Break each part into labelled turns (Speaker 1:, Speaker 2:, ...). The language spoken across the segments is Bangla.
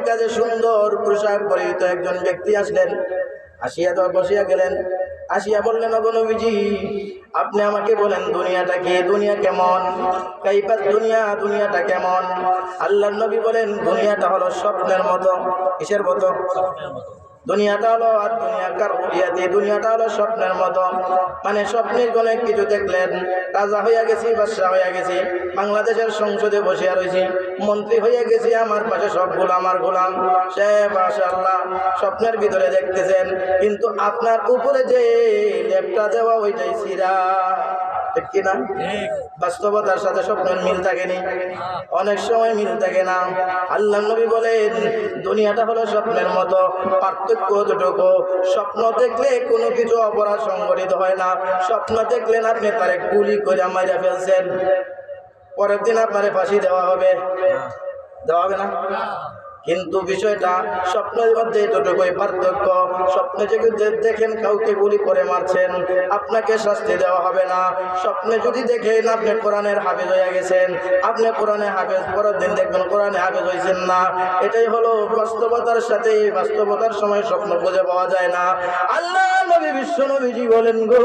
Speaker 1: নবীর কাছে সুন্দর পোশাক পরিহিত একজন ব্যক্তি আসলেন, আসিয়া তো বসিয়া গেলেন। আসিয়া বললেন, ওগো নবীজি, আপনি আমাকে বলেন দুনিয়াটা কি, দুনিয়া কেমন? কাইফাত দুনিয়া, দুনিয়াটা কেমন? আল্লাহর নবী বলেন, দুনিয়াটা হলো স্বপ্নের মতো। কিসের মতো? দুনিয়াটা হলো আর দুনিয়া কারুয়াতি, দুনিয়াটা হলো স্বপ্নের মতো। মানে স্বপ্নের অনেক কিছু দেখলেন, রাজা হইয়া গেছি, বাদশা হইয়া গেছি, বাংলাদেশের সংসদে বসিয়া রয়েছি, মন্ত্রী হইয়া গেছি, আমার পাশে সব গোলাম আর গোলাম। সে মাশাআল্লাহ স্বপ্নের ভিতরে দেখতেছেন, কিন্তু আপনার উপরে যে লেপটা দেওয়া ওইটাই সিরা। ঠিক কিনা? বাস্তবতার সাথে স্বপ্নের মিল থাকেনি, অনেক সময় মিল থাকে না। আল্লাহ নবী বলেন, দুনিয়াটা হলো স্বপ্নের মতো। পার্থক্য যতটুকু, স্বপ্ন দেখলে কোনো কিছু অপরাধ সংঘটিত হয় না। স্বপ্ন দেখলেন আপনি তারে গুলি করে মাইরা ফেলছেন, পরের দিন আপনারে ফাঁসি দেওয়া হবে, দেওয়া হবে না? কিন্তু বিষয়টা স্বপ্নের মধ্যে এতটুকুই পার্থক্য। স্বপ্নে যদি দেখেন কাউকে গুলি করে মারছেন, আপনাকে শাস্তি দেওয়া হবে না। স্বপ্নে যদি দেখেন আপনি কোরআনের হাফেজ হয়ে গেছেন, আপনি কোরআনে হাফেজ, পরের দিন দেখবেন কোরআনে হাফেজ হয়েছেন না। এটাই হলো বাস্তবতার সাথে, বাস্তবতার সময় স্বপ্ন খুঁজে পাওয়া যায় না। আল্লাহ নবী বিশ্ব নবীজি বলেন, গো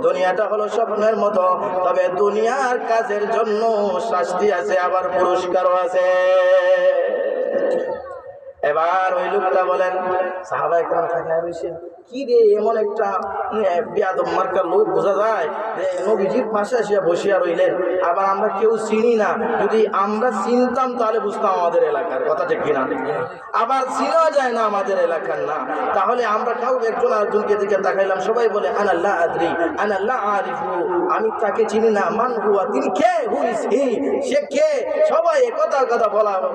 Speaker 1: দুনিয়াটা হলো স্বপ্নের মতো, তবে দুনিয়ার কাজের জন্য শাস্তি আছে, আবার পুরস্কারও আছে। এবার ওই লোকটা বলেন, সাহাবায়ে কেরাম তাকিয়ে রইছে, কি রে এমন একটা বেয়াদব মার্কার লোক, বোঝা যায় যে নবীজির পাশে এসে বসিয়া রইলেন, আবার আমরা কেউ চিনি না। যদি আমরা চিনতাম তাহলে বুঝতাম আমাদের এলাকার কথা, ঠিক কিনা? আবার চিনা যায় না আমাদের এলাকার না, তাহলে আমরা কাউ একজন আরেকজনকে দিকে তাকাইলাম, সবাই বলে আনাল্লাহ আদরি আনাল্লাহ আরিফু, আমি তাকে চিনি না, মান হুয়া, তিনি কে, হু ইজ হি, সে কে? সবাই কথা কথা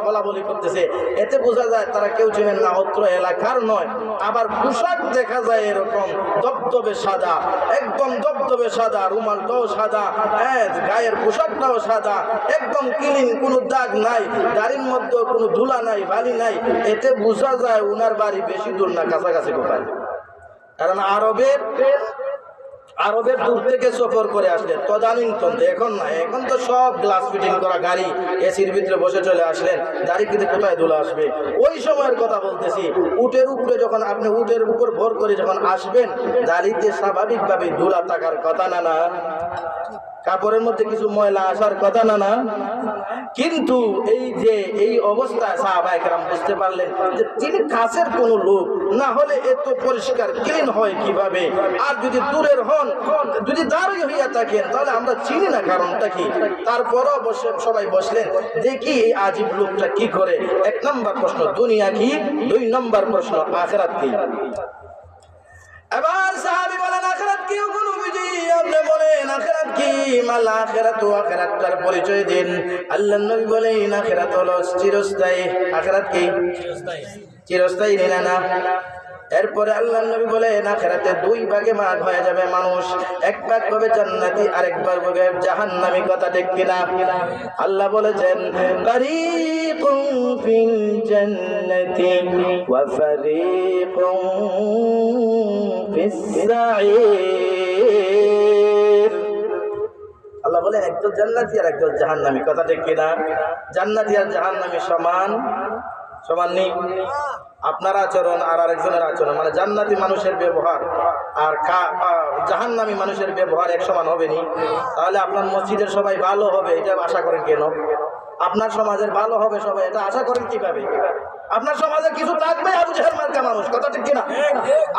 Speaker 1: বলা বলি করতেছে। এতে বোঝা যায় তারা কেউ চেনেন না, অত্র এলাকার নয়। আবার পোশাক দেখা যায় এরকম দবদবে সাদা, একদম দবদবে সাদা, রুমালটাও সাদা, গায়ের পোশাকটাও সাদা, একদম ক্লিন, কোনো দাগ নাই, গাড়ির মধ্যে কোনো ধুলা নাই, বালি নাই। এতে বোঝা যায় উনার বাড়ি বেশি দূর না, কাছাকাছি কোথায়। কারণ আরবের দূর থেকে সফর করে আসলেন তদানীন্তন, এখন না, এখন তো সব গ্লাস ফিটিং করা গাড়ি, এসির ভিতরে বসে চলে আসলেন, গাড়ি কিন্তু কোথায় ধুলা আসবে? ওই সময়ের কথা বলতেছি। উটের উপরে যখন আপনি উটের উপর ভর করে যখন আসবেন, গাড়িতে স্বাভাবিকভাবে ধুলা থাকার কথা না, না কাপড়ের মধ্যে কিছু ময়লা আসার কথা না, না। কিন্তু এই যে এই অবস্থায় সাহাবায়ে কেরাম বুঝতে পারলেন যে তিনি কাছের কোনো লোক না হলে এত পরিষ্কার ক্লিন হয় কিভাবে? আর যদি দূরের হন, যদি দাঁড়িয়ে হইয়া থাকেন, তাহলে আমরা চিনি না কারণটা কি। তারপরও সবাই বসলেন, দেখি এই আজীব লোকটা কি করে। এক নম্বর প্রশ্ন দুনিয়া কি, দুই নম্বর প্রশ্ন আখিরাত কি। এবার সাহাবী বলেন, আখিরাত কি? নবীজি আপনি বলেন আখিরাত কি? মাল আখিরাত, আখিরাতটার পরিচয় দিন। আল্লাহর নবী বলেন, আখিরাত হলো চিরস্থায়ী। আখিরাত কি? চিরস্থায়ী। চিরস্থায়ী না? এরপরে আল্লাহর নবী বলেন, আখিরাতে দুই ভাগে ভাগ হয়ে যাবে মানুষ, এক ভাগ হবে জান্নাতি, আরেক ভাগ হবে জাহান্নামী। কথা ঠিক কিনা? আল্লাহ বলেছেন, ফারিকুন ফিল জান্নাতি ওয়া ফারিকুন ফিস সাঈর। আল্লাহ বলেন একদল জান্নাতি আর একদল জাহান্নামী। কথা ঠিক কিনা? জান্নাতি আর জাহান্নামী সমান সমান নেই। আপনার আচরণ আর আরেকজনের আচরণ, মানে জান্নাতি মানুষের ব্যবহার আর জাহান্নামী মানুষের ব্যবহার এক সমান হবে নি। তাহলে আপনার মসজিদের সবাই ভালো হবে এটা আশা করেন কেন? আপনার সমাজের ভালো হবে সবাই এটা আশা করেন কিভাবে? আপনার সমাজে কিছু থাকবে আবু জাহেল মার্কা মানুষ। কথা ঠিক কিনা?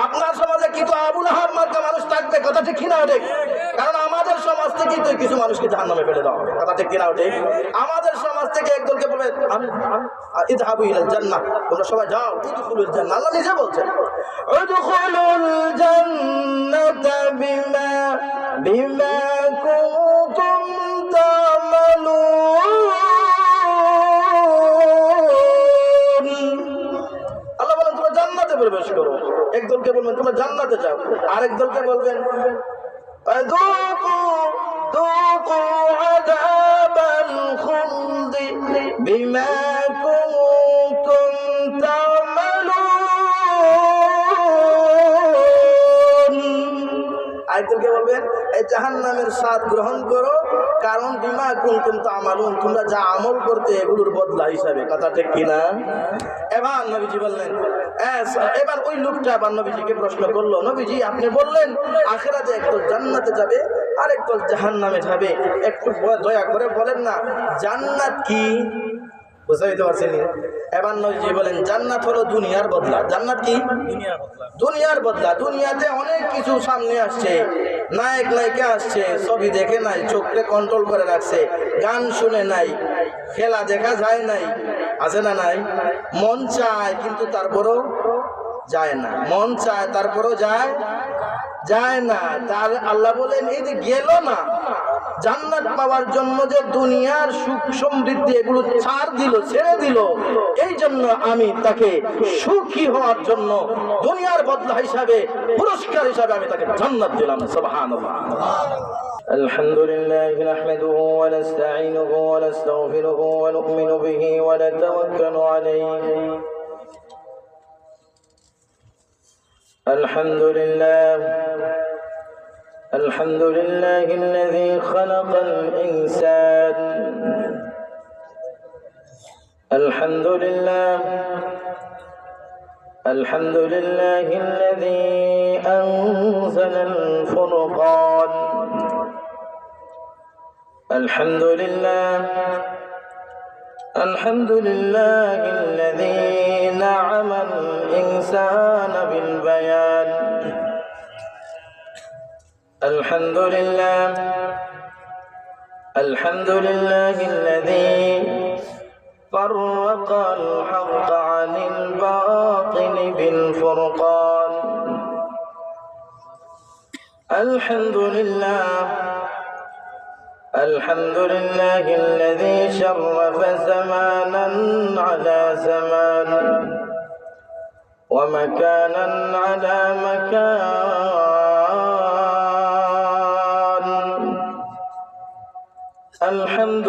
Speaker 1: আপনার সমাজে কিছু আবু লাহাব মার্কা মানুষ থাকবে। কথা ঠিক কিনা? ওঠে। কারণ আমাদের সমাজ থেকে তো কিছু মানুষকে জাহান্নামে ফেলে দেওয়া হবে। কথা ঠিক কিনা? ওঠে। আমাদের সমাজ থেকে একদলকে বলবে ইযহাবু ইলাল জান্নাহ, তোমরা সবাই যাও উদখুলুল জান্নাহ। আল্লাহ নিজে বলছেন উদখুলুল জান্নাতা বিমা কুনতুম তা'মালুন। আল্লাহ বলেন তোমরা জান্নাতে প্রবেশ করো। একদলকে বলবেন তোমরা জান্নাতে যাও, আরেক দলকে বলবেন যুকু আযাবাল খুলদি বিমা কুনতুম তা'মালুন। আরেকদলকে বলবেন এই জাহান্নামের স্বাদ গ্রহণ করো কারণ বিমা কুনতুম তা'মালুন, তোমরা যা আমল করতে এগুলোর বদলা হিসাবে। কথা ঠিক কিনা? এবার নবীজি বললেন, এবার ওই লোকটা আবার নবীজিকে প্রশ্ন করলো, নবীজি আপনি বললেন আখিরাতে একদল জান্নাতে যাবে আর একদল জাহান্নামে যাবে, একটু দয়া করে বলেন না জান্নাত কি? বুঝাইতে পারছেন? এবার নবীজি বলেন জান্নাত হলো দুনিয়ার বদলা। জান্নাত কি? দুনিয়ার বদলা। দুনিয়াতে অনেক কিছু সামনে আসছে, নায়ক নায়িকা আসছে, ছবি দেখে নাই, চোখকে কন্ট্রোল করে রাখছে, গান শুনে নাই, খেলা দেখা যায় নাই, আছে না নাই? মন চায় কিন্তু তারপরও যায় না, মন চায় তারপরও যায় না। তার আল্লাহ বলেন এই যে গেল না, জান্নাত পাওয়ার জন্য যে দুনিয়ার সুখ সমৃদ্ধি এগুলো ছেড়ে দিল, এই জন্য আমি তাকে সুখী হওয়ার জন্য দুনিয়ার বদলা হিসাবে, পুরস্কার হিসাবে আমি তাকে জান্নাত দিলাম। সুবহানাল্লাহ। আলহামদুলিল্লাহ নাহমাদুহু ওয়া নাস্তাঈনুহু ওয়া নাস্তাগফিরুহু ওয়া নু'মিনু বিহি ওয়া নাতাওয়াক্কালু আলাইহি। الحمد لله الذي خلق الإنسان. الحمد لله الذي أنزل الفرقان. الحمد لله الذي نعم الإنسان بالبيان. الحمد لله الذي فرق الحق عن الباطل بالفرقان. الحمد لله الذي شرف زمانا على زمان ومكانا على مكان. الحمد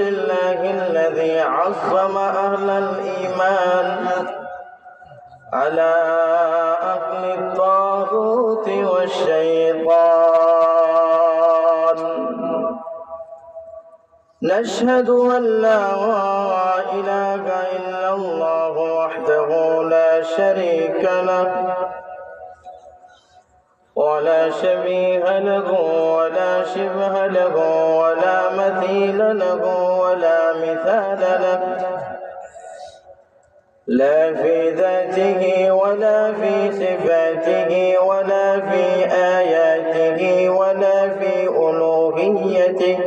Speaker 1: لله الذي عظم أهل الإيمان على أهل الطاغوت والشيطان. نشهد أن لا إله إلا الله وحده لا شريك له ولا شبيه له ولا شبه له ولا مثيل له ولا مثال له، لا في ذاته ولا في صفاته ولا في آياته ولا في ألوهيته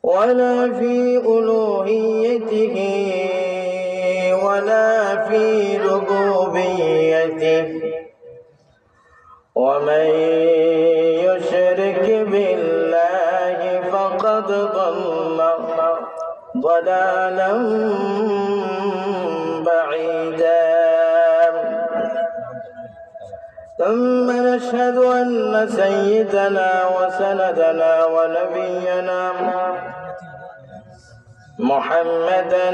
Speaker 1: ولا في ربوبيته. ومن يشرك بالله فقد ضل ضلالا بعيدا. ثم نشهد أن سيدنا وسندنا ونبينا محمدا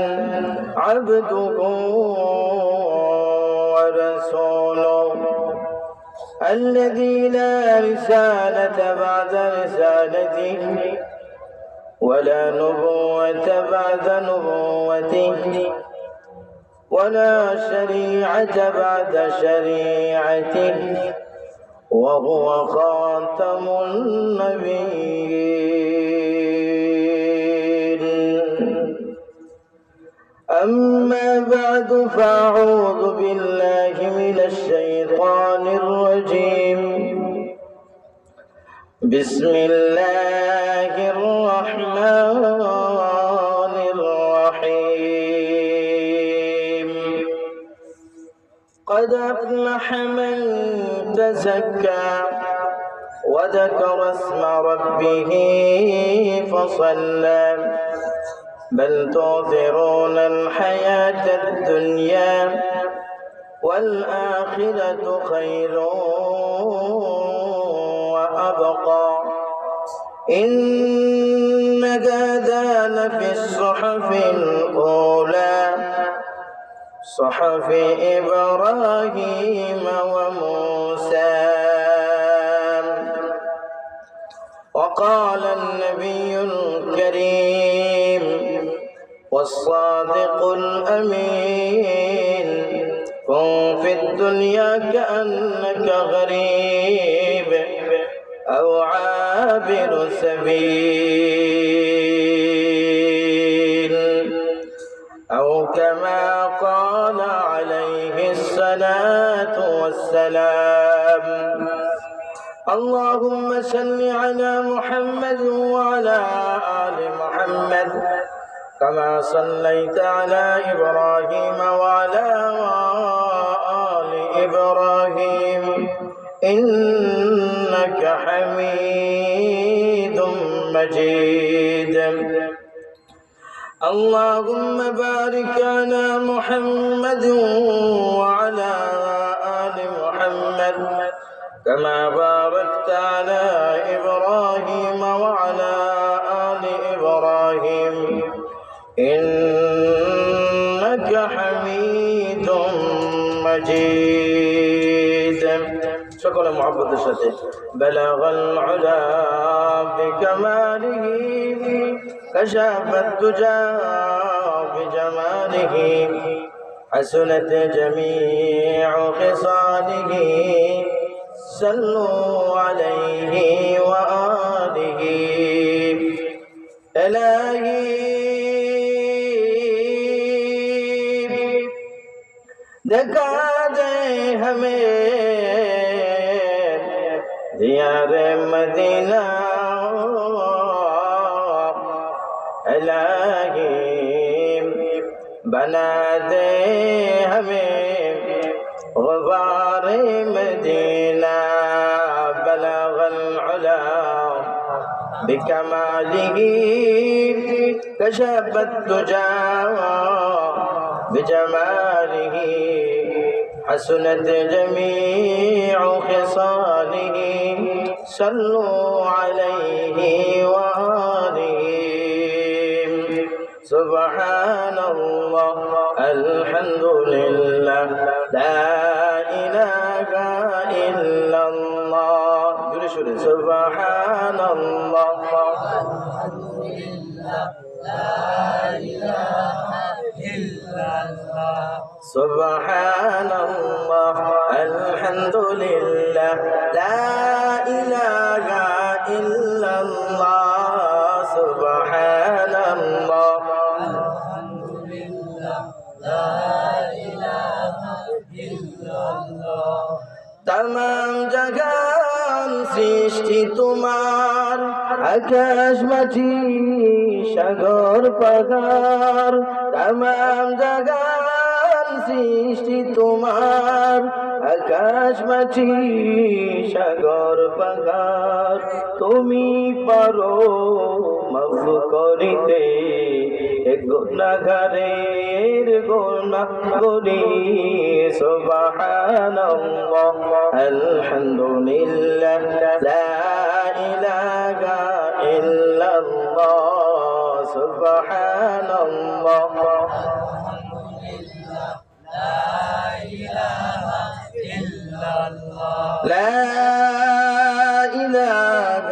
Speaker 1: عبده ورسوله الذي لا رسالة بعد رسالته ولا نبوة بعد نبوته ولا شريعة بعد شريعته وهو خاتم النبيين. أما بعد فأعوذ بالله من الشيطان الرجيم. بسم الله الرحمن الرحيم. قد أفلح من تزكى وذكر اسم ربه فصلى بل تؤثرون الحياة الدنيا والآخرة خير وأبقى. إن هذا لفي الصحف الأولى صحف إبراهيم وموسى. قال النبي الكريم والصادق الأمين كن في الدنيا كأنك غريب أو عابر سبيل أو كما قال عليه الصلاة والسلام اللهم صل على محمد وعلى آل محمد كما صليت على إبراهيم وعلى آل إبراهيم إنك حميد مجيد اللهم بارك على محمد وعلى آل محمد كما باركت على إبراهيم وعلى آل إبراهيم إنك حميد مجيد شكرا محبة الشتى بلغ العلا بكماله كشف الدجى بجماله حسنت جميع خصاله صلوا عليه وآله إلهي दिखा दे हमें दियार मदीना इलाही बना दे हमें गुबार मदीना बलगल उला बिकमालिही कशफत दुजा بجماله حسنت جميع خصاله صلوا عليه وآله سبحان الله الحمد لله لا إله إلا الله سبحان الله الحمد لله لا إله سبحان الله الحمد لله لا إله إلا الله سبحان الله الحمد لله لا إله إلا الله तमाम जगह सृष्टि तुम्हार आकाश माटी सागर पहाड़ तमाम जगह सृष्टि तुम्हार आकाश माटी सागर पहाड़ तुमी पारो माफ करिते गुनाहगारेर गुनाह करी सुबहानाल्लाह अल्हम्दुलिल्लाह ला इलाहा इल्लल्लाह सुबहानाल्लाह لا إله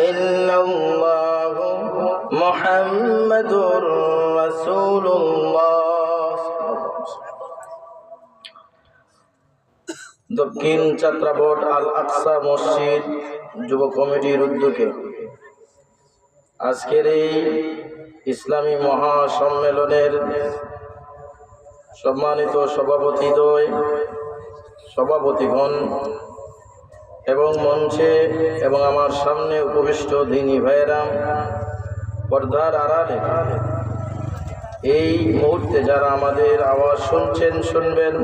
Speaker 1: إلا الله محمد رسول الله দক্ষিণ যাত্রাবোর্ড আল আকসা মসজিদ যুব কমিটির উদ্যোগে আজকের এই ইসলামী মহাসম্মেলনের সম্মানিত সভাপতিদ্বয় সভাপতিগণ এবং মঞ্চে এবং আমার সামনে উপবিষ্ট দিনী ভাইয়েরা পর্দার আড়ালে এই মুহূর্তে যারা আমাদের আওয়াজ শুনছেন শুনবেন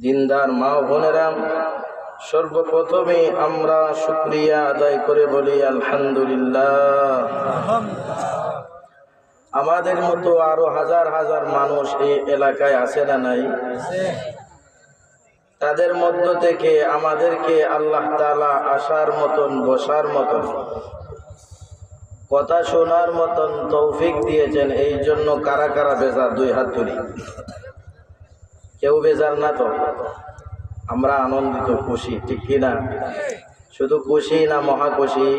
Speaker 1: দিনদার মা বোনেরা সর্বপ্রথমে আমরা শুকরিয়া আদায় করে বলি আলহামদুলিল্লাহ। আমাদের মতো আরো হাজার হাজার মানুষ এই এলাকায় আছে না নাই? তাদের মধ্য থেকে আমাদেরকে আল্লাহ তাআলা আসার মতন বসার মতন কথা শোনার মতন তৌফিক দিয়েছেন। এই জন্য কারা কারা বেজার দুই হাত তুলি। কেউ বেজার না তো? আমরা আনন্দিত খুশি, ঠিক কিনা? শুধু খুশি না মহাখুশি?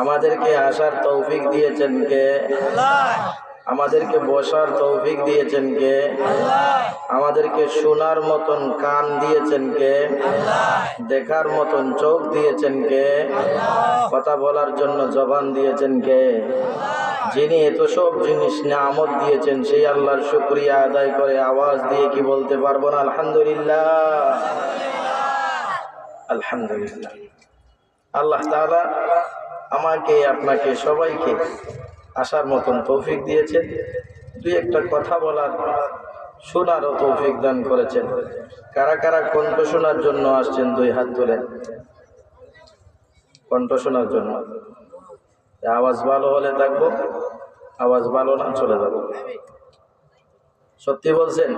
Speaker 1: আমাদেরকে আসার তৌফিক দিয়েছেন কে? আমাদেরকে বসার তৌফিক দিয়েছেন কে? আমাদেরকে শোনার মতন কান দিয়েছেন কে? দেখার মতন চোখ দিয়েছেন কে? কথা বলার জন্য জবান দিয়েছেন কে? যিনি এত সব জিনিস নিয়ামত দিয়েছেন সেই আল্লাহর শুকরিয়া আদায় করে আওয়াজ দিয়ে কি বলতে পারবো না আলহামদুলিল্লাহ? আলহামদুলিল্লাহ। আল্লাহ তাআলা আমাকে আপনাকে সবাইকে আসার মতন তৌফিক দিয়েছেন, দুই একটা কথা বলার শোনারও তৌফিক দান করেছেন। কারা কারা কণ্ঠ শোনার জন্য আসছেন দুই হাত তুলেন। কণ্ঠ শোনার জন্য। আওয়াজ ভালো হলে থাকবো, আওয়াজ ভালো না চলে যাব। সত্যি বলছেন?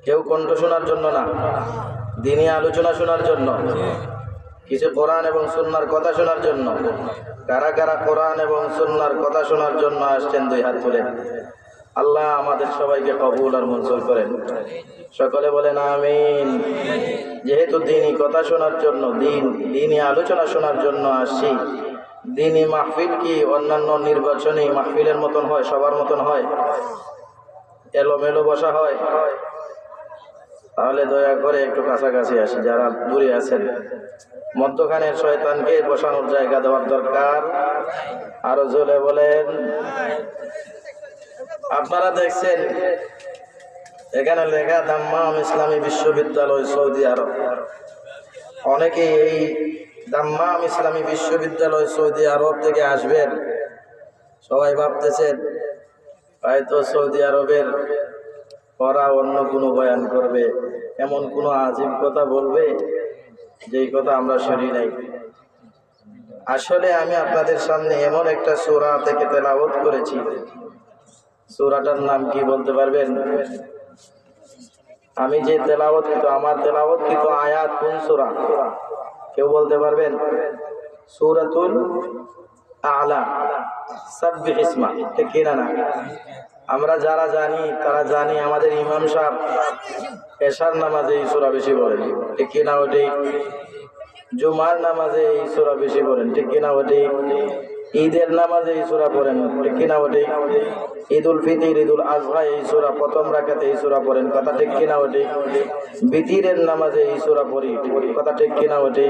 Speaker 1: কেউ কণ্ঠ শোনার জন্য না, দিনী আলোচনা শোনার জন্য, কিছু কোরআন এবং সুন্নাহর কথা শোনার জন্য। কারা কারা কোরআন এবং সুন্নাহর কথা শোনার জন্য আসছেন দুই হাত তুলেন। আল্লাহ আমাদের সবাইকে কবুল আর মঞ্জুর করেন। সকলে বলেন আমিন। যেহেতু দিনী কথা শোনার জন্য, দিনী আলোচনা শোনার জন্য আসছি, দিনী মাহফিল কি অন্যান্য নির্বাচনী মাহফিলের মতন হয়? সবার মতন হয়? এলোমেলো বসা হয়? তাহলে দয়া করে একটু কাছাকাছি আসি। যারা দূরে আছেন, মধ্যখানের শয়তানকে বসানোর জায়গা দেওয়ার দরকার। আরো জোরে বলেন। আপনারা দেখছেন এখানে লেখা দাম্মাম ইসলামী বিশ্ববিদ্যালয় সৌদি আরব। অনেকে এই দাম্মাম ইসলামী বিশ্ববিদ্যালয় সৌদি আরব থেকে আসবেন, সবাই ভাবতেছেন হয়তো সৌদি আরবের ওরা অন্য কোনো বয়ান করবে, এমন কোনো আজীব কথা বলবে যেই কথা আমরা শুনি নাই। আসলে আমি আপনাদের সামনে এমন একটা সূরা থেকে তেলাওয়াত করেছি। সূরাটার নাম কি বলতে পারবেন? আমি যে তেলাওয়াত কিন্তু আমার তেলাওয়াত কিন্তু আয়াত কোন সূরা কেউ বলতে পারবেন? সূরাতুল আ'লা, সাব্বিহ ইসমা, ঠিক কি না? আমরা যারা জানি তারা জানি আমাদের ইমাম সাহেব এশার নামাজে এই সূরা বেশি পড়েন, ঠিক কি না? ওটি জুমার নামাজে এই সূরা বেশি পড়েন, ঠিক কি না? ওটি ঈদের নামাজে এই সূরা পড়েন, ঠিক কি না? ওটি ঈদুল ফিতর, ঈদুল আজহা এই সূরা প্রথম রাকাতে এই সূরা পড়েন, কথা ঠিক কি না? ওটি বিতিরের নামাজে এই সূরা পড়ি, কথা ঠিক কি না? ওটি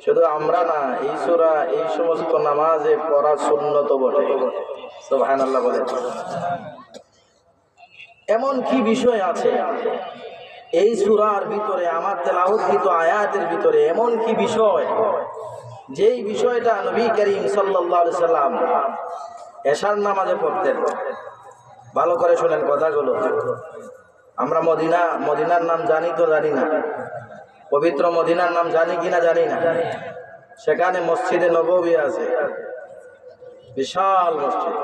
Speaker 1: শুধু আমরা না, এই সূরা এই সমস্ত নামাজে পড়া সুন্নত বটে। সুবহানাল্লাহ বলেন। এমন কি বিষয় আছে এই সূরার ভিতরে, আমার তেলাওয়াতকৃত আয়াতের ভিতরে এমন কি বিষয়, যেই বিষয়টা নবী করিম সাল্লাল্লাহু আলাইহি সাল্লাম এশার নামাজে পড়তেন? ভালো করে শুনেন কথাগুলো। আমরা মদিনার নাম জানি তো জানি না? পবিত্র মদিনার নাম জানি কিনা জানি না? সেখানে মসজিদে নববী আছে, বিশাল মসজিদ,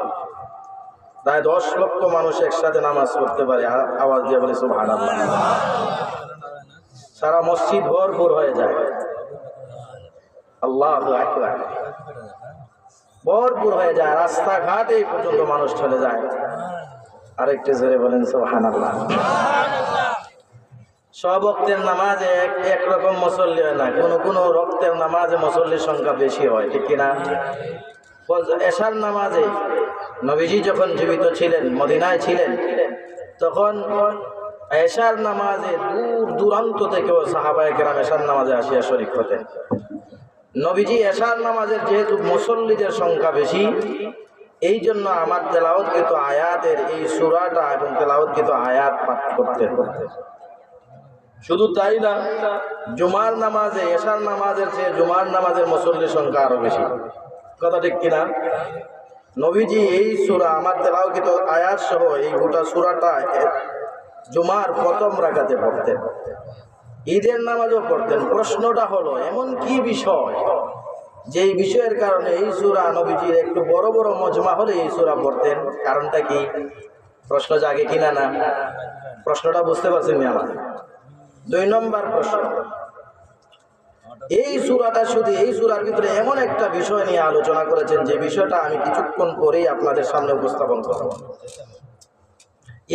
Speaker 1: প্রায় 10 লক্ষ মানুষ একসাথে নামাজ পড়তে পারে। আওয়াজ দিয়ে বলে সুবহানাল্লাহ। সারা মসজিদ ভরপুর হয়ে যায়। আল্লাহু আকবার। ভরপুর হয়ে যায়, রাস্তাঘাটে পর্যন্ত মানুষ চলে যায়। আরেকটু জোরে বলেন সুবহানাল্লাহ। সব ওয়াক্তের নামাজে একরকম মুসল্লি হয় না, কোন ওয়াক্তের নামাজে মুসল্লির সংখ্যা বেশি হয়, ঠিক কিনা? এশার নামাজে নবীজি যখন জীবিত ছিলেন, মদিনায় ছিলেন, তখন এশার নামাজে দূর দূরান্ত থেকেও সাহাবায়ে কেরাম এশার নামাজে আসিয়া শরীক হতেন। নবীজি এশার নামাজের যেহেতু মুসল্লিদের সংখ্যা বেশি, এই জন্য আমার তেলাওয়াতকৃত আয়াতের এই সূরাটা এবং তেলাওয়াতকৃত আয়াত পাঠ করতেন। শুধু তাই না, জুমার নামাজে এশার নামাজের চেয়ে জুমার নামাজের মুসল্লির সংখ্যা আরো বেশি, কথা ঠিক কিনা? নবীজি এই সূরা আমার তেলাওয়াতকৃত আয়াত সহ এই গোটা সূরাটা জুমার প্রথম রাকাতে পড়তেন, ঈদের নামাজও পড়তেন। প্রশ্নটা হলো, এমন কি বিষয় যেই বিষয়ের কারণে এই সূরা নবীজির একটু বড় বড় মজমা হলে এই সূরা পড়তেন? কারণটা কি? প্রশ্ন জাগে কিনা না? প্রশ্নটা বুঝতে পারছেন আমার? 2 নম্বর প্রশ্ন, এই সূরাটা শুধু এই সূরার ভিতরে এমন একটা বিষয় নিয়ে আলোচনা করেছেন যে বিষয়টা আমি কিছুক্ষণ পরেই আপনাদের সামনে উপস্থাপন করব।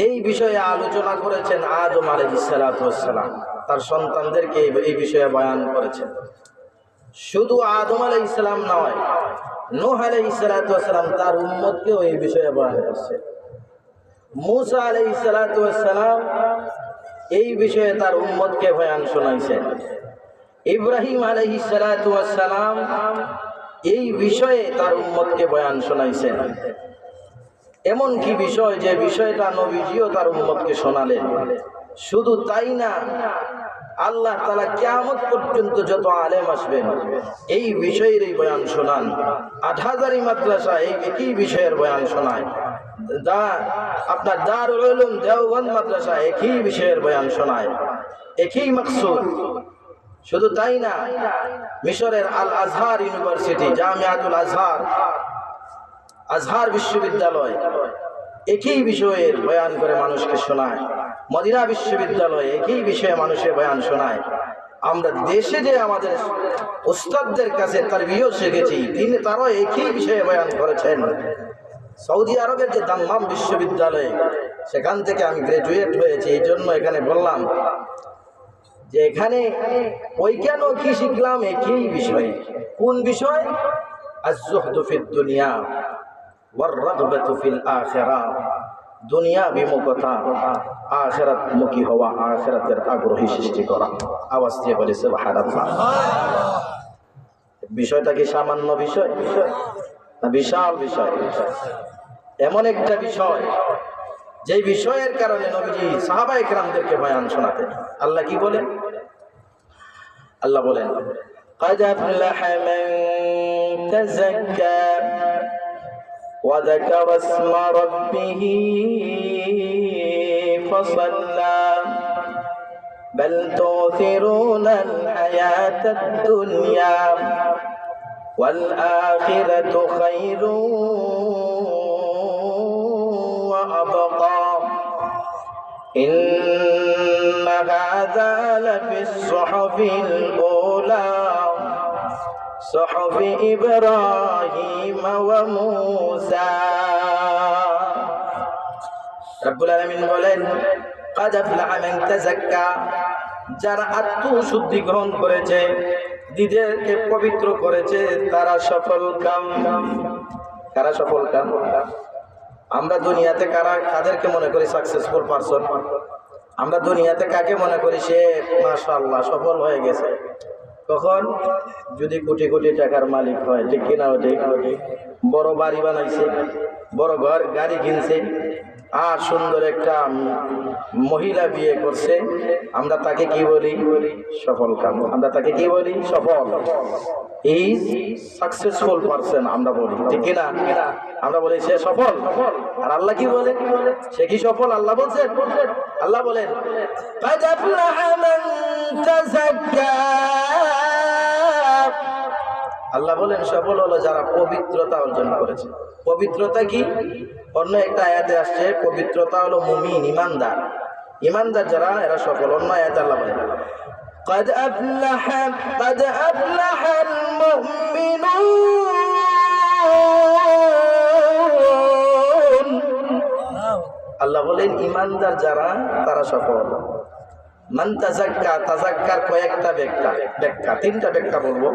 Speaker 1: এই বিষয়ে আলোচনা করেছেন আদম আলাইহিস সালাতু ওয়াস সালাম, তার সন্তানদেরকে এই বিষয়ে বয়ান করেছেন। শুধু আদম আলাইহিস সালাম নয়, নূহ আলাইহিস সালাম তার উম্মতকেও এই বিষয়ে বয়ান করছে। মূসা আলাইহিস সালাম এই বিষয়ে তার উম্মতকে বয়ান শোনাইছেন। ইব্রাহিম আলাইহিস সালাম এই বিষয়ে তার উম্মতকে বয়ান শোনাইছেন। এমন কি বিষয় যে বিষয়টা নবীজিও তার উম্মতকে শোনালেন। শুধু তাই না, আল্লাহ তাআলা কিয়ামত পর্যন্ত যত আলেম আসবেন এই বিষয়েরই বয়ান শোনান। ৮০০০ মাদ্রাসা এই একই বিষয়ের বয়ান শোনায়। আপনার দারুল উলুম দেওবন্দ মাদ্রাসা একই বিষয়ের বয়ান শোনায়, একই মাকসুদ। শুধু তাই না, মিশরের আল আজহার ইউনিভার্সিটি, জামিয়াতুল আজহার, আজহার বিশ্ববিদ্যালয় একই বিষয়ের বয়ান করে মানুষকে শোনায়। মদিনা বিশ্ববিদ্যালয় একই বিষয়ে মানুষের বয়ান শোনায়। আমরা দেশে যে আমাদের উস্তাদদের কাছে তারবিয়ত শিখেছি, তারাও একই বিষয়ে বয়ান করেছেন। সৌদি আরবের যে দাম্মাম বিশ্ববিদ্যালয়, সেখান থেকে আমি গ্রাজুয়েট হয়েছি, এই জন্য এখানে বললাম যে এখানে ওই কেন কি শিখলাম একই বিষয়ে। কোন বিষয়? আজ-যুহদু ফিদ দুনিয়া ওয়ার রাগবাতু ফিল আখিরাহ। দুনিয়া বিমুখতা, আখিরাত মুখী হওয়া, আখিরাতের আগ্রহী সৃষ্টি করা। আওয়াজ দিয়ে বলে সুবহানাল্লাহ। বিষয়টা কি সামান্য বিষয় না বিশাল বিষয়? এমন একটা বিষয় যে বিষয়ের কারণে নবীজি সাহাবায়ে কেরামদেরকে বয়ান শোনাতেন। আল্লাহ কি বলেন? আল্লাহ বলেন, قد أفلح من تزكى وذكر اسم ربه فصلى بل تؤثرون الحياة الدنيا والآخرة خير وأبقى إن هذا لفي الصحف الأولى صحف إبراهيم وموسى। রব্বুল আলামিন বলেন, قد أفلح من تزكى, যারা আত্মশুদ্ধি গ্রহণ করেছে, নিজেকে পবিত্র করেছে, তারা সফল কাম। কারা সফল কাম? আমরা দুনিয়াতে কাদেরকে মনে করি সাকসেসফুল পারসন? আমরা দুনিয়াতে কাকে মনে করি সে মাশাআল্লাহ সফল হয়ে গেছে? কখন? যদি কোটি কোটি টাকার মালিক হয়, ঠিক কিনা? ঠিক। বড় বাড়ি বানাইছে, বড় ঘর গাড়ি কিনছে, আর সুন্দর একটা মহিলা বিয়ে করছে, আমরা তাকে কি বলি? সফল কাম। আমরা তাকে কি বলি? সফল। ইজ সাকসেসফুল পারসন আমরা বলি, ঠিক কিনা? আমরা বলি সে সফল। আর আল্লাহ কি বলে? সে কি সফল? আল্লাহ বলছেন, আল্লাহ বলেন, قد أفلح من تزكى, আল্লাহ বলেন সফল হলো যারা পবিত্রতা অর্জন করেছে। পবিত্রতা কি? অন্য একটা আয়াতে আসছে, পবিত্রতা হলো মুমিন, ইমানদার। ইমানদার যারা, এরা সফল। অন্য আয়াতে আল্লাহ বলেন, قد أفلح المؤمنون, আল্লাহ বলেন ইমানদার যারা, তারা সফল। মান তাযাক্কা, তাযাক্কার কয়েকটা ব্যাখ্যা, তিনটা ব্যাখ্যা বলবো।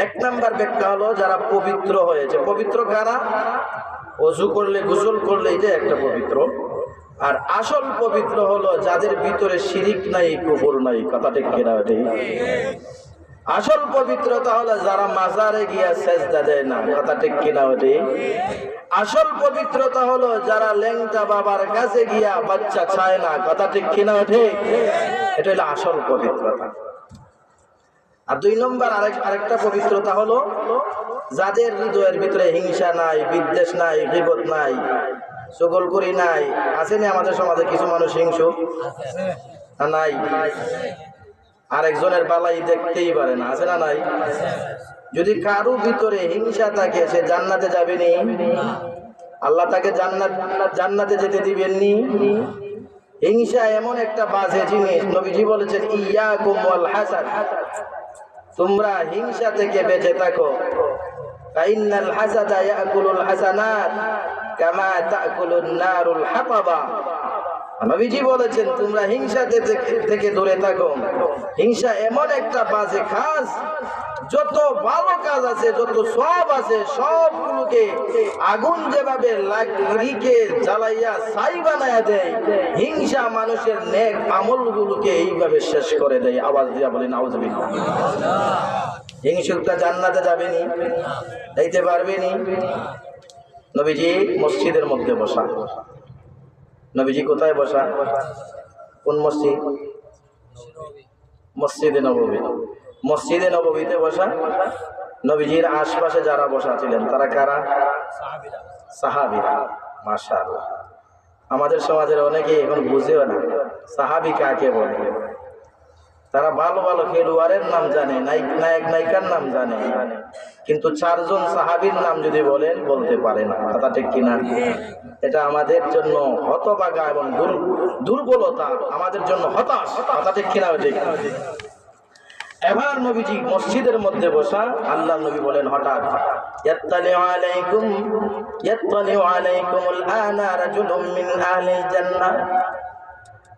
Speaker 1: এক নাম্বার ব্যাখ্যা হলো যারা পবিত্র হয়েছে। পবিত্র কারা? ওযু করলে, গোসল করলে, এটা একটা পবিত্র। আর আসল পবিত্র হলো যাদের ভিতরে শিরিক নাই, কুফর নাই। কথা ঠিক কিনা? ঠিক। আসল পবিত্রতা হলো যারা মাজারে গিয়া সেজদা দেয় না। কথা ঠিক কিনা? ঠিক। আসল পবিত্রতা হলো যারা লেংটা বাবার কাছে গিয়া বাচ্চা চায় না। কথা ঠিক কিনা? ঠিক। এটা হলো আসল পবিত্রতা। আর দুই নম্বর আরেকটা পবিত্রতা হলো যাদের হৃদয়ের ভিতরে হিংসা নাই, বিদ্বেষ নাই, গীবত নাই, চগলখড়ি নাই। আসেনি আমাদের সমাজে কিছু মানুষ হিংসু? নাই। আরেকজনের বালাই দেখতেই পারে না, আছে না? নাই। যদি কারো ভিতরে হিংসা থাকে, সে জান্নাতে যাবে নি? আল্লাহ তাকে জান্নাতে যেতে দিবেননি। হিংসা এমন একটা বাজে জিনিস, নবীজি বলেছেন, ইয়াকুম ওয়াল হাসাদ, তোমরা হিংসা থেকে বেঁচে থাকো। ফাইন্নাল হাসাদা ইয়াকুলুল হাসানাত কামা তাকুলুন নারুল হাতাবা। নবীজি বলেছেন তোমরা হিংসা থেকে দূরে থাকো। হিংসা এমন একটা বাজে কাজ যত ভালো কাজ আছে, যত সব আছে, সবগুলোকে আগুন যেভাবে লাগিয়ে জ্বালাইয়া ছাই বানায়া দেয়, হিংসা মানুষের নেক আমলগুলোকে এইভাবে শেষ করে দেয়। আওয়াজ দিয়া বলেন নাউজুবিল্লাহ। হিংসুকটা জান্নাতে যাবেনি, যাইতে পারবেনি। নবীজি মসজিদের মধ্যে বসা। নবীজি কোথায় বসা? কোন মসজিদ? মসজিদে নববী। মসজিদে নববীতে বসা। নবীজির আশপাশে যারা বসা ছিলেন তারা কারা? সাহাবীরা। মাশাআল্লাহ। আমাদের সমাজের অনেকে এখন বুঝেও না সাহাবী কাকে বলে। তারা ভালো ভালো খেলোয়াড়ের নাম জানে, নায়ক নায়িকার নাম জানে, কিন্তু 4 জন সাহাবীর নাম যদি বলেন বলতে পারে না। কথা ঠিক কিনা? এটা আমাদের জন্য হতভাগা এবং দুর্বলতা, আমাদের জন্য হতাশ। কথা ঠিক কিনা? ঠিক। এবার নবীজি মসজিদের মধ্যে বসা। আল্লাহ নবী বলেন হঠাৎ, ইয়াত্তালিউ আলাইকুমুল আনা রাজুলুম মিন আহলিল জান্নাহ।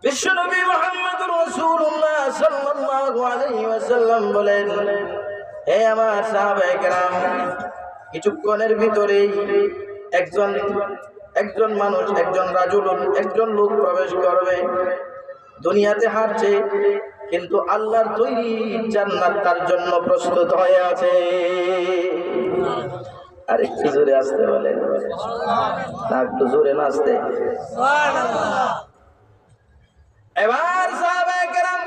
Speaker 1: বিশ্বনবী মুহাম্মদুর রাসূলুল্লাহ সাল্লাল্লাহু আলাইহি ওয়াসাল্লাম বলেন, হে আমার সাহাবায়ে কেরাম, কিছুক্ষণের ভিতরেই একজন মানুষ, একজন লোক প্রবেশ করবে। দুনিয়াতে হাঁটছে, কিন্তু আল্লাহর তৈরি জান্নাত তার জন্য প্রস্তুত হয়ে আছে। আরে কি জোরে আসতে বলেন না, একটু জোরে না আসতে? এবার সাহাবায়ে কেরাম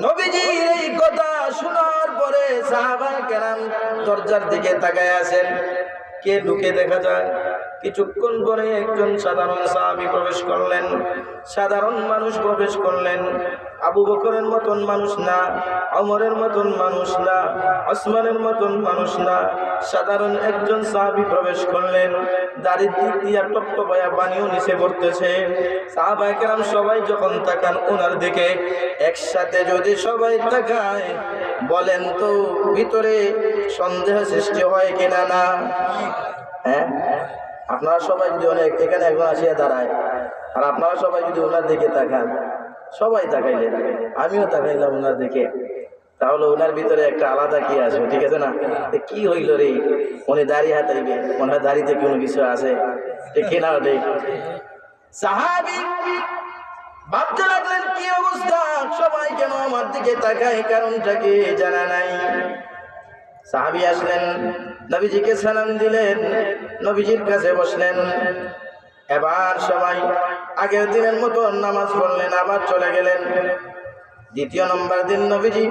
Speaker 1: নবীজির এই কথা শোনার পরে সাহাবায়ে কেরাম দরজার দিকে তাকায় আছেন। কে ঢুকে দেখা যায়। কিছুক্ষণ পরে একজন সাধারণ সাহাবী প্রবেশ করলেন। সাধারণ মানুষ প্রবেশ করলেন। আবু বকরের মতন মানুষ না, ওমরের মতন মানুষ না, ওসমানের মতন মানুষ না, সাধারণ একজন সাহাবী প্রবেশ করলেন। দাড়ির দিক দিয়া টপটপায়া পানিও নিচে পড়তেছে। সাহাবায়ে কেরাম সবাই যখন তাকান ওনার দিকে, একসাথে যদি সবাই তাকায়, বলেন তো ভিতরে সন্দেহ সৃষ্টি হয় কিনা? না? হ্যাঁ, আপনারা সবাই যদি এখানে একজন আসিয়া দাঁড়ায় আর আপনারা সবাই যদি ওনার দিকে তাকান, সবাই তাকাইলেন, আমিও তাকাইলাম ওনার দিকে, তাহলে ওনার ভিতরে একটা আলাদা কি আছে? ঠিক আছে না? কি হইল রে, উনি দাড়ি হাতাইবে, মনে হয় দাড়িতে কোনো কিছু আছে। ঠিক কিনা? ঠিক। সাহাবী ভাবতে লাগলেন কি অবস্থা, সবাই কেন আমার দিকে তাকায়, কারণটা কি জানা নাই। সাহাবী আসলেন, নবীজিকে সালাম দিলেন, নবীজির কাছে বসলেন। এবার সবাই আগের দিনের মতো নামাজ পড়লেন, আবার চলে গেলেন। দ্বিতীয় নম্বর দিন নবীজি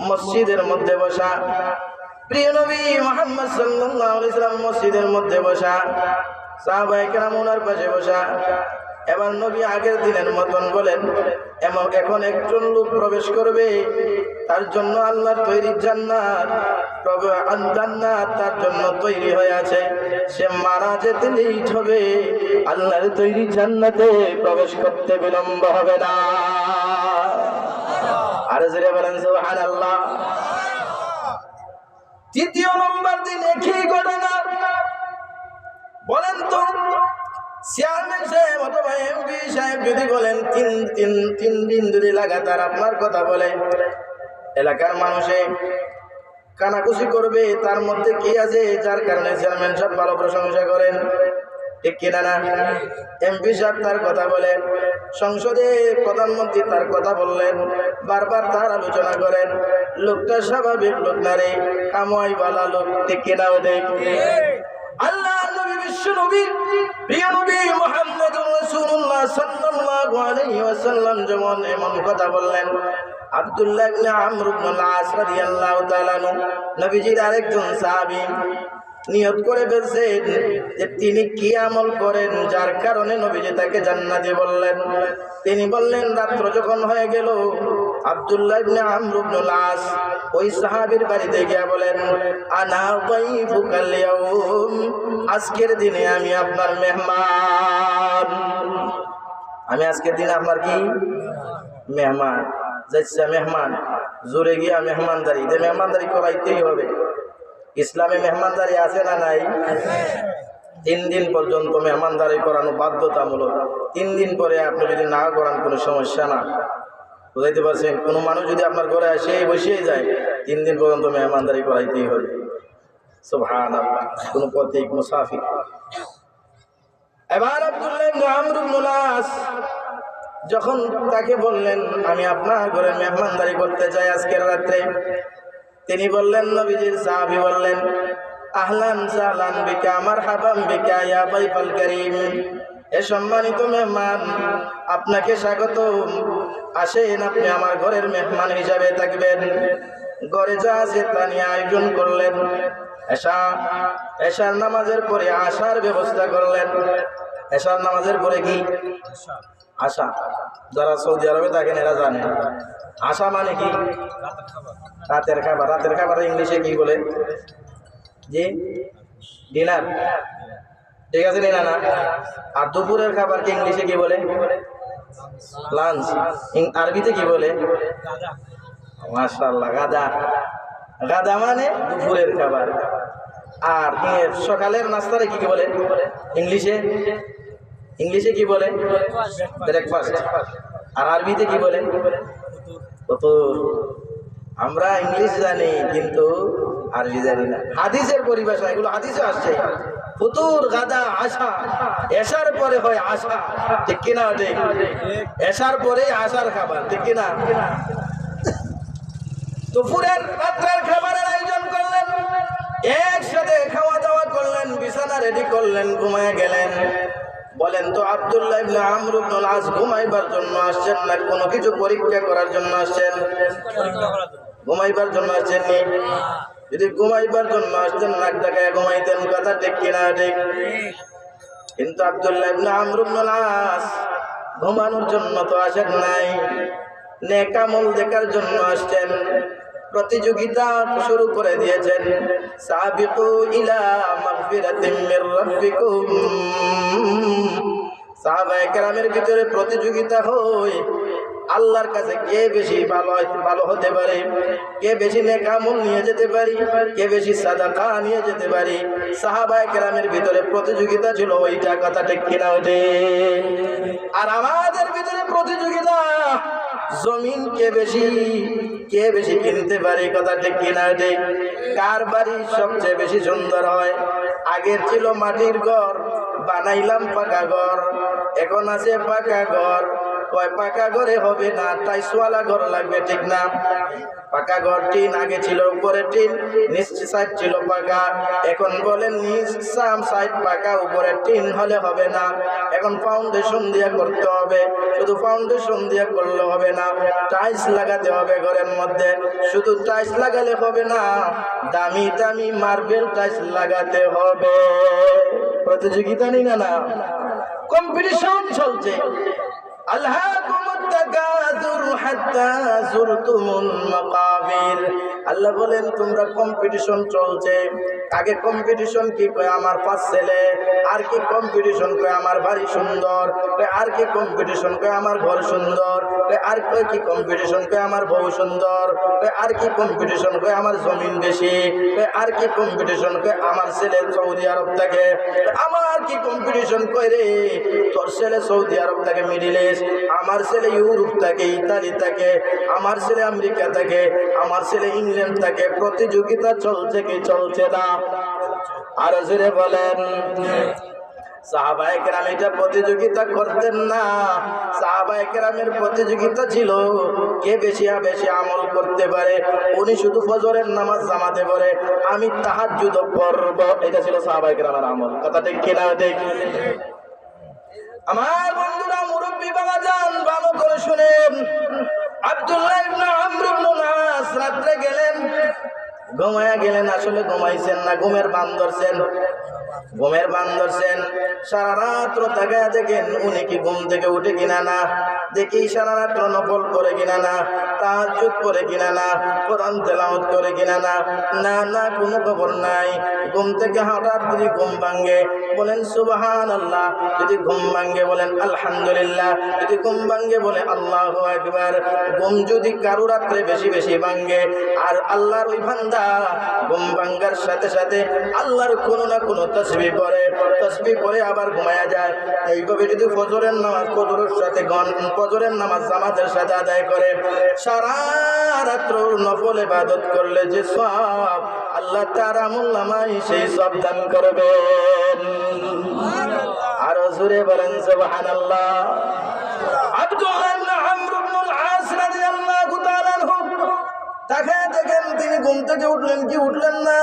Speaker 1: মসজিদের মধ্যে বসা। প্রিয় নবী মুহাম্মদ সাল্লাল্লাহু আলাইহি ওয়াসাল্লাম মসজিদের মধ্যে বসা, সাহাবায়ে কেরাম ওনার পাশে বসা। এবার নবী আগের দিনের মতন বলেন, এখন একজন লোক প্রবেশ করবে, তার জন্য আল্লাহর তৈরি জান্নাত তার জন্য তৈরি হয়ে আছে। সে মারা যেতে লেট হবে, আল্লাহর তৈরি জান্নাতে প্রবেশ করতে বিলম্ব হবে না। আর জোরে বলেন সুবহানাল্লাহ। তৃতীয় নম্বর দিন একই ঘটনা। বলেন তো চেয়ারম্যান সাহেব অথবা এমপি সাহেব যদি বলেন তিন দিন যদি লাগাতার আপনার কথা বলে, এলাকার মানুষে কানাকুচি করবে, তার মধ্যে কি আছে যার কারণে চেয়ারম্যান সাহেব ভালো প্রশংসা করেন? ঠিক কিনা? না? এমপি সাহেব তার কথা বলেন, সংসদে প্রধানমন্ত্রী তার কথা বললেন, বারবার তার আলোচনা করেন, লোকটা স্বাভাবিক লোক না রে, কামাই বালা লোক। ঠিক কিনা? দেখ আল্লাহ নবী, বিশ্ব নবী, প্রিয় নবী মুহাম্মদুর রাসূলুল্লাহ সাল্লাল্লাহু আলাইহি ওয়াসাল্লাম যেমন এমন কথা বললেন। আব্দুল্লাহ ইবনে আমর ইবনে আল-আস রাদিয়াল্লাহু তাআলা আনহু, নবীজির আরেকজন সাহাবী, নিয়ত করে ফেলছেন যে তিনি কি আমল করেন যার কারণে নবীজি তাকে জান্নাতি বললেন। তিনি বললেন, রাত্র যখন হয়ে গেল, আব্দুল্লাহ ইবনে আমর ইবনে আল-আস ওই সাহাবীর বাড়িতে গিয়া বলেন, আনা দাইফুকাল ইয়াউম, আজকের দিনে আমি আপনার মেহমান। আমি আজকের দিনে আপনার কি মেহমান। যাইছে মেহমান, জোরে গিয়া মেহমানদারি, যে মেহমানদারি করাইতেই হবে। ইসলামে মেহমানদারি আছে না নাই? 3 দিন পর্যন্ত মেহমানদারি করানো বাধ্যতামূলক। 3 দিন পরে আপনি যদি না করান কোনো সমস্যা না। বুঝাইতে পারছেন? কোনো মানুষ যদি আপনার ঘরে আসে বসেই যায়, 3 দিন পর্যন্ত মেহমানদারি করাইতেই হবে। সুবহানাল্লাহ, কোন প্রতীক মুসাফির। এবার আব্দুল্লাহ ইবনে আমর ইবনে আস যখন তাকে বললেন আমি আপনার ঘরে মেহমানদারি করতে চাই আজকের রাতে, তিনি বললেন, নবীজির সাহাবী বললেন, আহলান সাহলান বিকা মারহাবান বিকা ইয়া বাইফাল কারীম, এ সম্মানিত মেহমান, আপনাকে স্বাগত, আসেন, আপনি আমার ঘরের মেহমান হিসাবে থাকবেন। ঘরে যা আছে তা নিয়ে আয়োজন করলেন। এশার নামাজের পরে আশার ব্যবস্থা করলেন। এশার নামাজের পরে কি আশা, যারা সৌদি আরবে থাকেন এরা জানে আশা মানে কি, রাতের খাবার। রাতের খাবার ইংলিশে কি বলে? জি, ডিনার, ঠিক আছে না? আর দুপুরের খাবারকে ইংলিশে কি বলে? লাঞ্চ। আরবিতে কি বলে? মাশাআল্লাহ, গাদা। গাদা মানে দুপুরের খাবার। আর সকালের নাস্তারে কি বলে ইংলিশে? ইংলিশে কি বলে? ব্রেকফাস্ট। আর আরবিতে কি বলে? ফতুর। আমরা ইংলিশ জানি কিন্তু আরবি জানি না। হাদিসের পরিভাষা, এগুলো হাদিসে আসছে। ফুতুর, গাদা, আশা। এশার পরে হয় আশা, ঠিক কিনা? ঠিক। এশার পরে আশার খাবার, ঠিক কিনা? দুপুরের রাত্রের খাবারের আয়োজন করলেন, একসাথে খাওয়া দাওয়া করলেন, বিছানা রেডি করলেন, ঘুমায় গেলেন। বলেন তো আব্দুল্লাহ ইবনে আমর ইবনে আস ঘুমাইবার জন্য আসছেন না কোনো কিছু পরীক্ষা করার জন্য আসছেন? ঘুমাইবার জন্য আসছেন নি? যদি ঘুমাইবার জন্য আসতেন নাক ডাকায় ঘুমাইতেন, কথা ঠিক কিনা? ঠিক। কিন্তু আব্দুল্লাহ ইবনে আমর ইবনে আস ঘুমানোর জন্য তো আসেন নাই, নেক আমল দেখার জন্য আসছেন। প্রতিযোগিতা শুরু করে দিয়েছেন, সাবিকু ইলা মাগফিরাতিম মির রাব্বিকুম। সাহাবায়ে কেরামের ভিতরে প্রতিযোগিতা হয় আল্লাহর কাছে কে বেশি ভালো হতে পারে, কে বেশি নেক আমল নিয়ে যেতে পারি, কে বেশি সাদাকা নিয়ে যেতে পারি। সাহাবায়ে কেরামের ভিতরে প্রতিযোগিতা ছিল ওইটা, কথা ঠিক কিনা? ওঠে। আর আমাদের ভিতরে প্রতিযোগিতা জমিন কে বেশি কিনতে পারে, কথা ঠিক কিনা? ঠিক। কার বাড়ি সবচেয়ে বেশি সুন্দর হয়? আগের ছিল মাটির ঘর, বানাইলাম পাকা ঘর, এখন আছে পাকা ঘর। কয় পাকা ঘরে হবে না, টাইসওয়ালা ঘর লাগবে, ঠিক না? পাকা ঘর টিন আগে ছিল, উপরে টিন, নিচ সাইড ছিল পাকা। এখন বলেন নিচ সাইড পাকা, উপরে টিন হলে হবে না, এখন ফাউন্ডেশন দিয়ে করতে হবে। শুধু ফাউন্ডেশন দিয়ে করলে হবে না, টাইলস লাগাতে হবে ঘরের মধ্যে। শুধু টাইলস লাগালে হবে না, দামি দামি মার্বেল টাইলস লাগাতে হবে। প্রতিযোগিতা নেই না, কম্পিটিশন চলছে। আল্লাহ বলেন তোমরা কম্পিটিশন চলছে। আগে কম্পিটিশন কি কয়? আমার 5 ছেলে। আর কি কম্পিটিশন কয়? আমার বাড়ি সুন্দর। আর কি কম্পিটিশন কয়? আমার ঘর সুন্দর। আর কয় কি কম্পিটিশন কয়? আমার বউ সুন্দর। আর কি কম্পিটিশন কয়? আমার জমিন বেশি। আর কি কম্পিটিশন কয়? আমার ছেলে সৌদি আরব থাকে। আমার কি কম্পিটিশন কয় রে? তোর ছেলে সৌদি আরব থাকে, মিডিল ইস্ট। আমার ছেলে ইউরোপ থাকে, ইতালি থাকে। আমার ছেলে আমেরিকা থাকে। আমার ছেলে ইংল্যান্ড থাকে। প্রতিযোগিতা চলছে কি চলছে না? আর জোরে বলেন। সাহাবায়ে কেরাম এটা প্রতিযোগিতা করতেন না। সাহাবায়ে কেরামের প্রতিযোগিতা ছিল কে বেশি আমল করতে পারে। উনি শুধু ফজরের নামাজ জামাতে পড়ে, আমি তাহাজ্জুদ পড়ব, এটা ছিল সাহাবায়ে কেরামের আমল, কথা ঠিক কিনা? ঠিক। আমার বন্ধুরা, মুরব্বী বাবা যান, ভালো করে শুনেন। আব্দুল্লাহ ইবনে আমর ইবনে আস রাত্রে গেলেন, ঘুমায়া গেলেন। আসলে ঘুমাইছেন না, ঘুমের বান ধরছেন। সারা রাত্র তাকায়া দেখেন উনি কি ঘুম থেকে উঠে কিনা না, দেখি সারা রাত্র নফল করে কিনা না, তাহাজ্জুদ করে কিনা না, কোরআন তেলাওয়াত করে কিনা না, না কোনো খবর নাই। ঘুম থেকে হঠাৎ যদি ঘুম ভাঙ্গে বলেন সুবহানাল্লাহ, যদি ঘুম ভাঙ্গে বলেন আলহামদুলিল্লাহ, যদি ঘুম ভাঙ্গে বলে আল্লাহু আকবার। ঘুম যদি কারো রাত্রে বেশি ভাঙ্গে আর আল্লাহর ওই বান্দা ঘুম ভাঙ্গার সাথে সাথে আল্লাহর কোনো না কোনো তাসবিহ পড়ে আবার ঘুমায়া যায়। এইভাবে যদি ফজরের নামাজ ফজরের সাথে ফজরের নামাজ জামাতের সাথে আদায় করে সারা রাত্র নফল ইবাদত করলে যে সওয়াব আল্লাহ তার আমলনামায় সেই সওয়াব দান করবেন। আর জোরে বলেন সুবহানাল্লাহ। আব্দুল্লাহ ইবনে আমর ইবনে আল-আস রাদিয়াল্লাহু তাআলা আনহু তাকে দেখেন তিনি ঘুম থেকে উঠলেন কি উঠলেন না,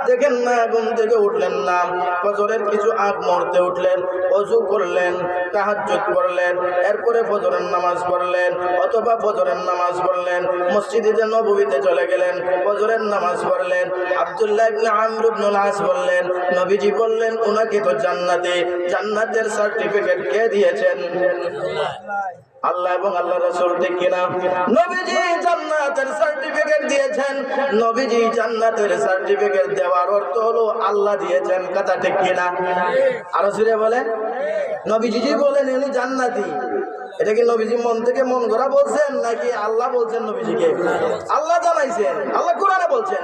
Speaker 1: দেখেন না ঘুম থেকে উঠলেন না, ফজরের কিছু আগ মুহূর্তে উঠলেন, ওযু করলেন, তাহাজ্জুদ করলেন, এরপরে ফজরের নামাজ পড়লেন অথবা ফজরের নামাজ পড়লেন, মসজিদে নববীতে চলে গেলেন, ফজরের নামাজ পড়লেন। আব্দুল্লাহ ইবনে আমর ইবনে আল-আস বললেন, নবীজি বললেন উনাকে তো জান্নাতের সার্টিফিকেট কে দিয়েছেন? আল্লাহ এবং আল্লাহ রাসূল, ঠিক কিনা? নবীজি জান্নাতের সার্টিফিকেট দিয়েছেন। নবীজি জান্নাতের সার্টিফিকেট দেওয়ার অর্থ হলো আল্লাহ দিয়েছেন, কথা ঠিক কিনা? আরো জোরে বলেন। নবীজি বলেন উনি জান্নাতি, এটা কি নবীজি মন থেকে মন গড়া বলছেন নাকি আল্লাহ বলছেন নবীজিকে? আল্লাহ জানাইছেন, আল্লাহ কোরআনে বলছেন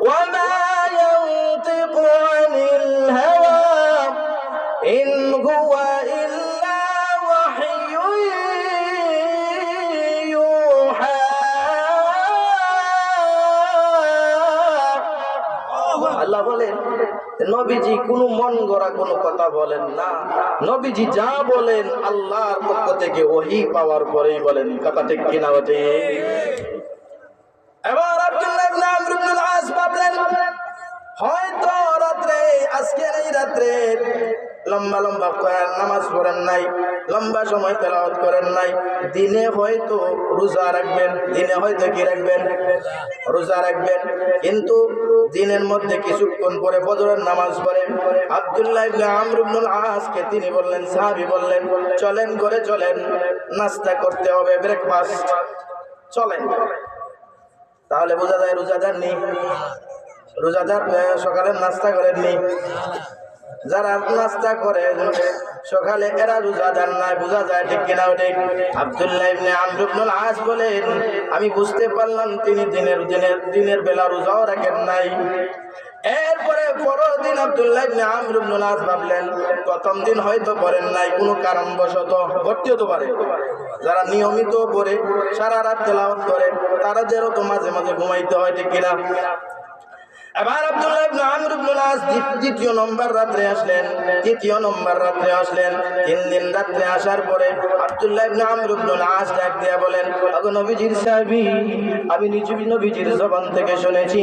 Speaker 1: ওয়া মা ইয়ানতিকু আনিল হাওয়া ইন হুয়া ইল্লা ওয়াহয়ুন ইউহা। আল্লাহ বলেন নবীজি কোনো মন গড়া কোনো কথা বলেন না, নবীজি যা বলেন আল্লাহর পক্ষ থেকে ওহী পাওয়ার পরেই বলেন, কথা ঠিক কিনা? ওঠে। এবার আব্দুল্লাহ ইবনে আমর ইবনে আল-আস ভাবলেন হয়তো রাত্রে, আজকের এই রাত্রে লম্বা লম্বা নামাজ পড়েন নাই, লম্বা সময় তেলাওয়াত করেন নাই, দিনে হয়তো রোজা রাখবেন, দিনে হয়তো কি রাখবেন? রোজা রাখবেন, কিন্তু দিনের মধ্যে কিছুক্ষণ পরে ফজরের নামাজ পড়েন। আব্দুল্লাহ ইবনে আমর ইবনে আল-আসকে তিনি বললেন, সাহাবী বললেন চলেন ঘরে চলেন, নাস্তা করতে হবে, ব্রেকফাস্ট, চলেন। তাহলে বোঝা যায় রোজাদার নেই, রোজাদার সকালে নাস্তা করেননি। যারা নাস্তা করে সকালে এরা রোজাদার নাই, বোঝা যায়, ঠিক কিনা? ঠিক। আব্দুল্লাহ ইবনে আমর ইবনে আল-আস বলেন আমি বুঝতে পারলাম তিনি দিনের বেলা রোজাও রাখেন নাই। এরপরে পরের দিন আব্দুল্লাহ ইবনে আমর ইবনে আল-আস ভাবলেন প্রথম দিন হয়তো পড়েন নাই, কোনো কারণবশত ভর্তি হতে পারে। যারা নিয়মিত পড়ে সারা রাত তেলাওয়াত করে তারাদেরও তো মাঝে মাঝে ঘুমাইতে হয়, ঠিক কিনা? এবার আব্দুল্লাহ ইবনে আমর ইবনে আল-আস দ্বিতীয় নম্বর রাত্রে আসলেন, তৃতীয় নম্বর রাত্রে আসলেন, 3 দিন রাত্রে আসার পরে আব্দুল্লাহ ইবনে আমর ইবনে আল-আস ডাক দিয়া বলেন ওগো নবীজির সাহাবী, আমি নিজেই নবীজির জবান থেকে শুনেছি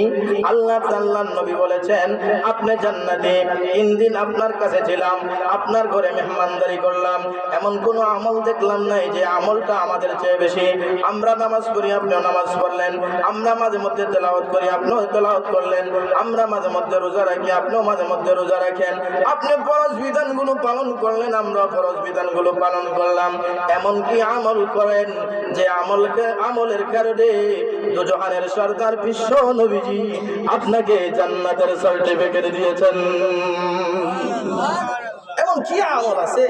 Speaker 1: আল্লাহ তাআলার নবী বলেছেন আপনি জান্নাতে। 3 দিন আপনার কাছে ছিলাম, আপনার ঘরে মেহমানদারি করলাম, এমন কোনো আমল দেখলাম নাই যে আমলটা আমাদের চেয়ে বেশি। আমরা নামাজ পড়ি, আপনিও নামাজ পড়লেন, আমরা মাঝে মধ্যে তেলাওয়াত করি, আপনিও তেলাওয়াত করলেন, আমরা মাঝে মধ্যে রোজা রাখি, আপনিও মাঝে মধ্যে রোজা রাখেন, আপনি ফরজ বিধানগুলো পালন করলেন, আমরা ফরজ বিধানগুলো পালন করলাম। এমন কি আমল করেন যে আমলের কারণে দুজাহানের সরদার বিশ্ব নবীজি আপনাকে জান্নাতের সার্টিফিকেট দিয়েছেন? এমন কি আমল আছে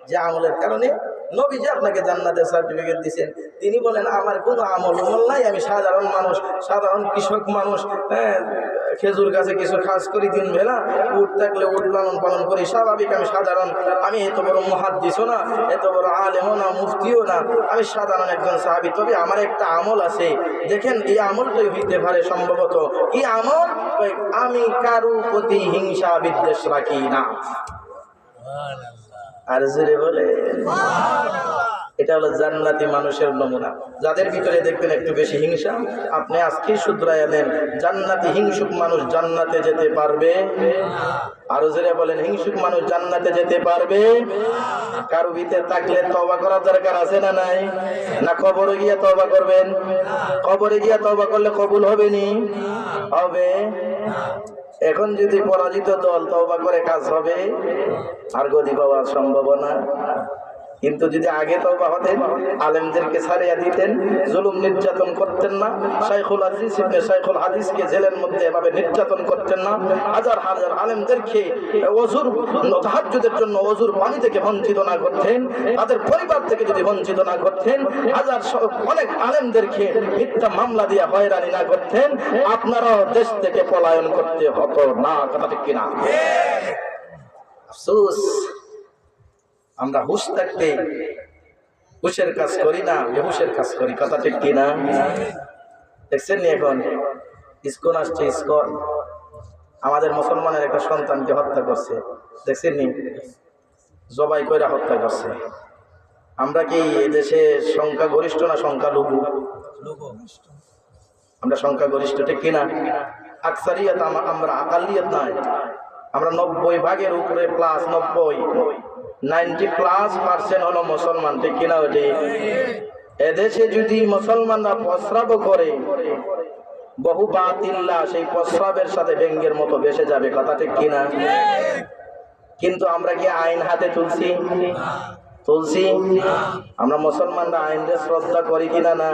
Speaker 1: যে আমলের কারণে নবীজি আপনাকে জান্নাতের সার্টিফিকেট দিয়েছেন? তিনি বলেন আমার কোনো আমল নাই, আমি সাধারণ মানুষ, সাধারণ কৃষক মানুষ, খেজুর গাছে কিছু কাজ করি, দিন বেলা উট থাকলে উট লালন পালন করি, স্বাভাবিক, আমি সাধারণ, আমি এত বড় মুহাদ্দিসও না, এত বড় আলেমও না, মুফতিও না, আমি সাধারণ একজন সাহাবী। তবে আমার একটা আমল আছে, দেখেন এই আমলটাই হইতে পারে সম্ভবত। এই আমল, আমি কারো প্রতি হিংসা বিদ্বেষ রাখি না। আর জোরে বলে এটা হলো জান্নাতি মানুষের নমুনা। যাদের ভিতরে দেখবেন একটু বেশি হিংসা, আপনি আজকেই শুধরাইয়া নেন, জান্নাতি হিংসুক মানুষ জান্নাতে যেতে পারবে? আরো জোরে বলেন, হিংসুক মানুষ জান্নাতে যেতে পারবে? কারো ভিতরে থাকলে তওবা করার দরকার আছে না নাই? না কবরে গিয়ে তওবা করবেন? কবরে গিয়ে তওবা করলে কবুল হবে নি? হবে। এখন যদি পরাজিত দল তওবা করে কাজ হবে? আর গদি পাওয়ার সম্ভাবনা। কিন্তু যদি আগে তওবা হতেন, আলেমদেরকে ছাড়িয়ে দিতেন, জুলুম নির্যাতন করতেন না, শাইখুল হাদিসকে জেলের মধ্যে এভাবে নির্যাতন করতেন না, হাজার হাজার আলেমদেরকে ওযুর তাহাজ্জুদের জন্য ওযুর পানি থেকে বঞ্চিত না করতেন, তাদের পরিবার থেকে যদি বঞ্চিত না করতেন, অনেক আলেমদেরকে মিথ্যা মামলা দিয়ে হয়রানি না করতেন, আপনারাও দেশ থেকে পলায়ন করতে হতো না, কথা ঠিক কিনা? আফসোস, আমরা হুঁশ থাকতে হুশের কাজ করি না, বেহুশের কাজ করি। কথা ঠিক কিনা? দেখছেন নি এখন ইসকন আসছে, ইসকন আমাদের মুসলমানের একটা সন্তানকে হত্যা করছে, দেখছেন নি? জবাই করে হত্যা করছে। আমরা কি এই দেশে সংখ্যা গরিষ্ঠ না সংখ্যা লঘু? আমরা সংখ্যা গরিষ্ঠ, ঠিক কিনা? আকসারিয়াত, আমরা আকালিয়াত নাই। আমরা 90% উপরে প্লাস 90+ হলো মুসলমান, ঠিক কিনা? ওটি এদেশে যদি মুসলমানরা প্রস্রাব করে, বহু বাতিল্লা সেই প্রস্রাবের সাথে ব্যঙ্গের মতো ভেসে যাবে। কথা ঠিক কিনা? কিন্তু আমরা কি আইন হাতে তুলছি? আমরা মুসলমানরা আইনের শ্রদ্ধা করি কিনা? না।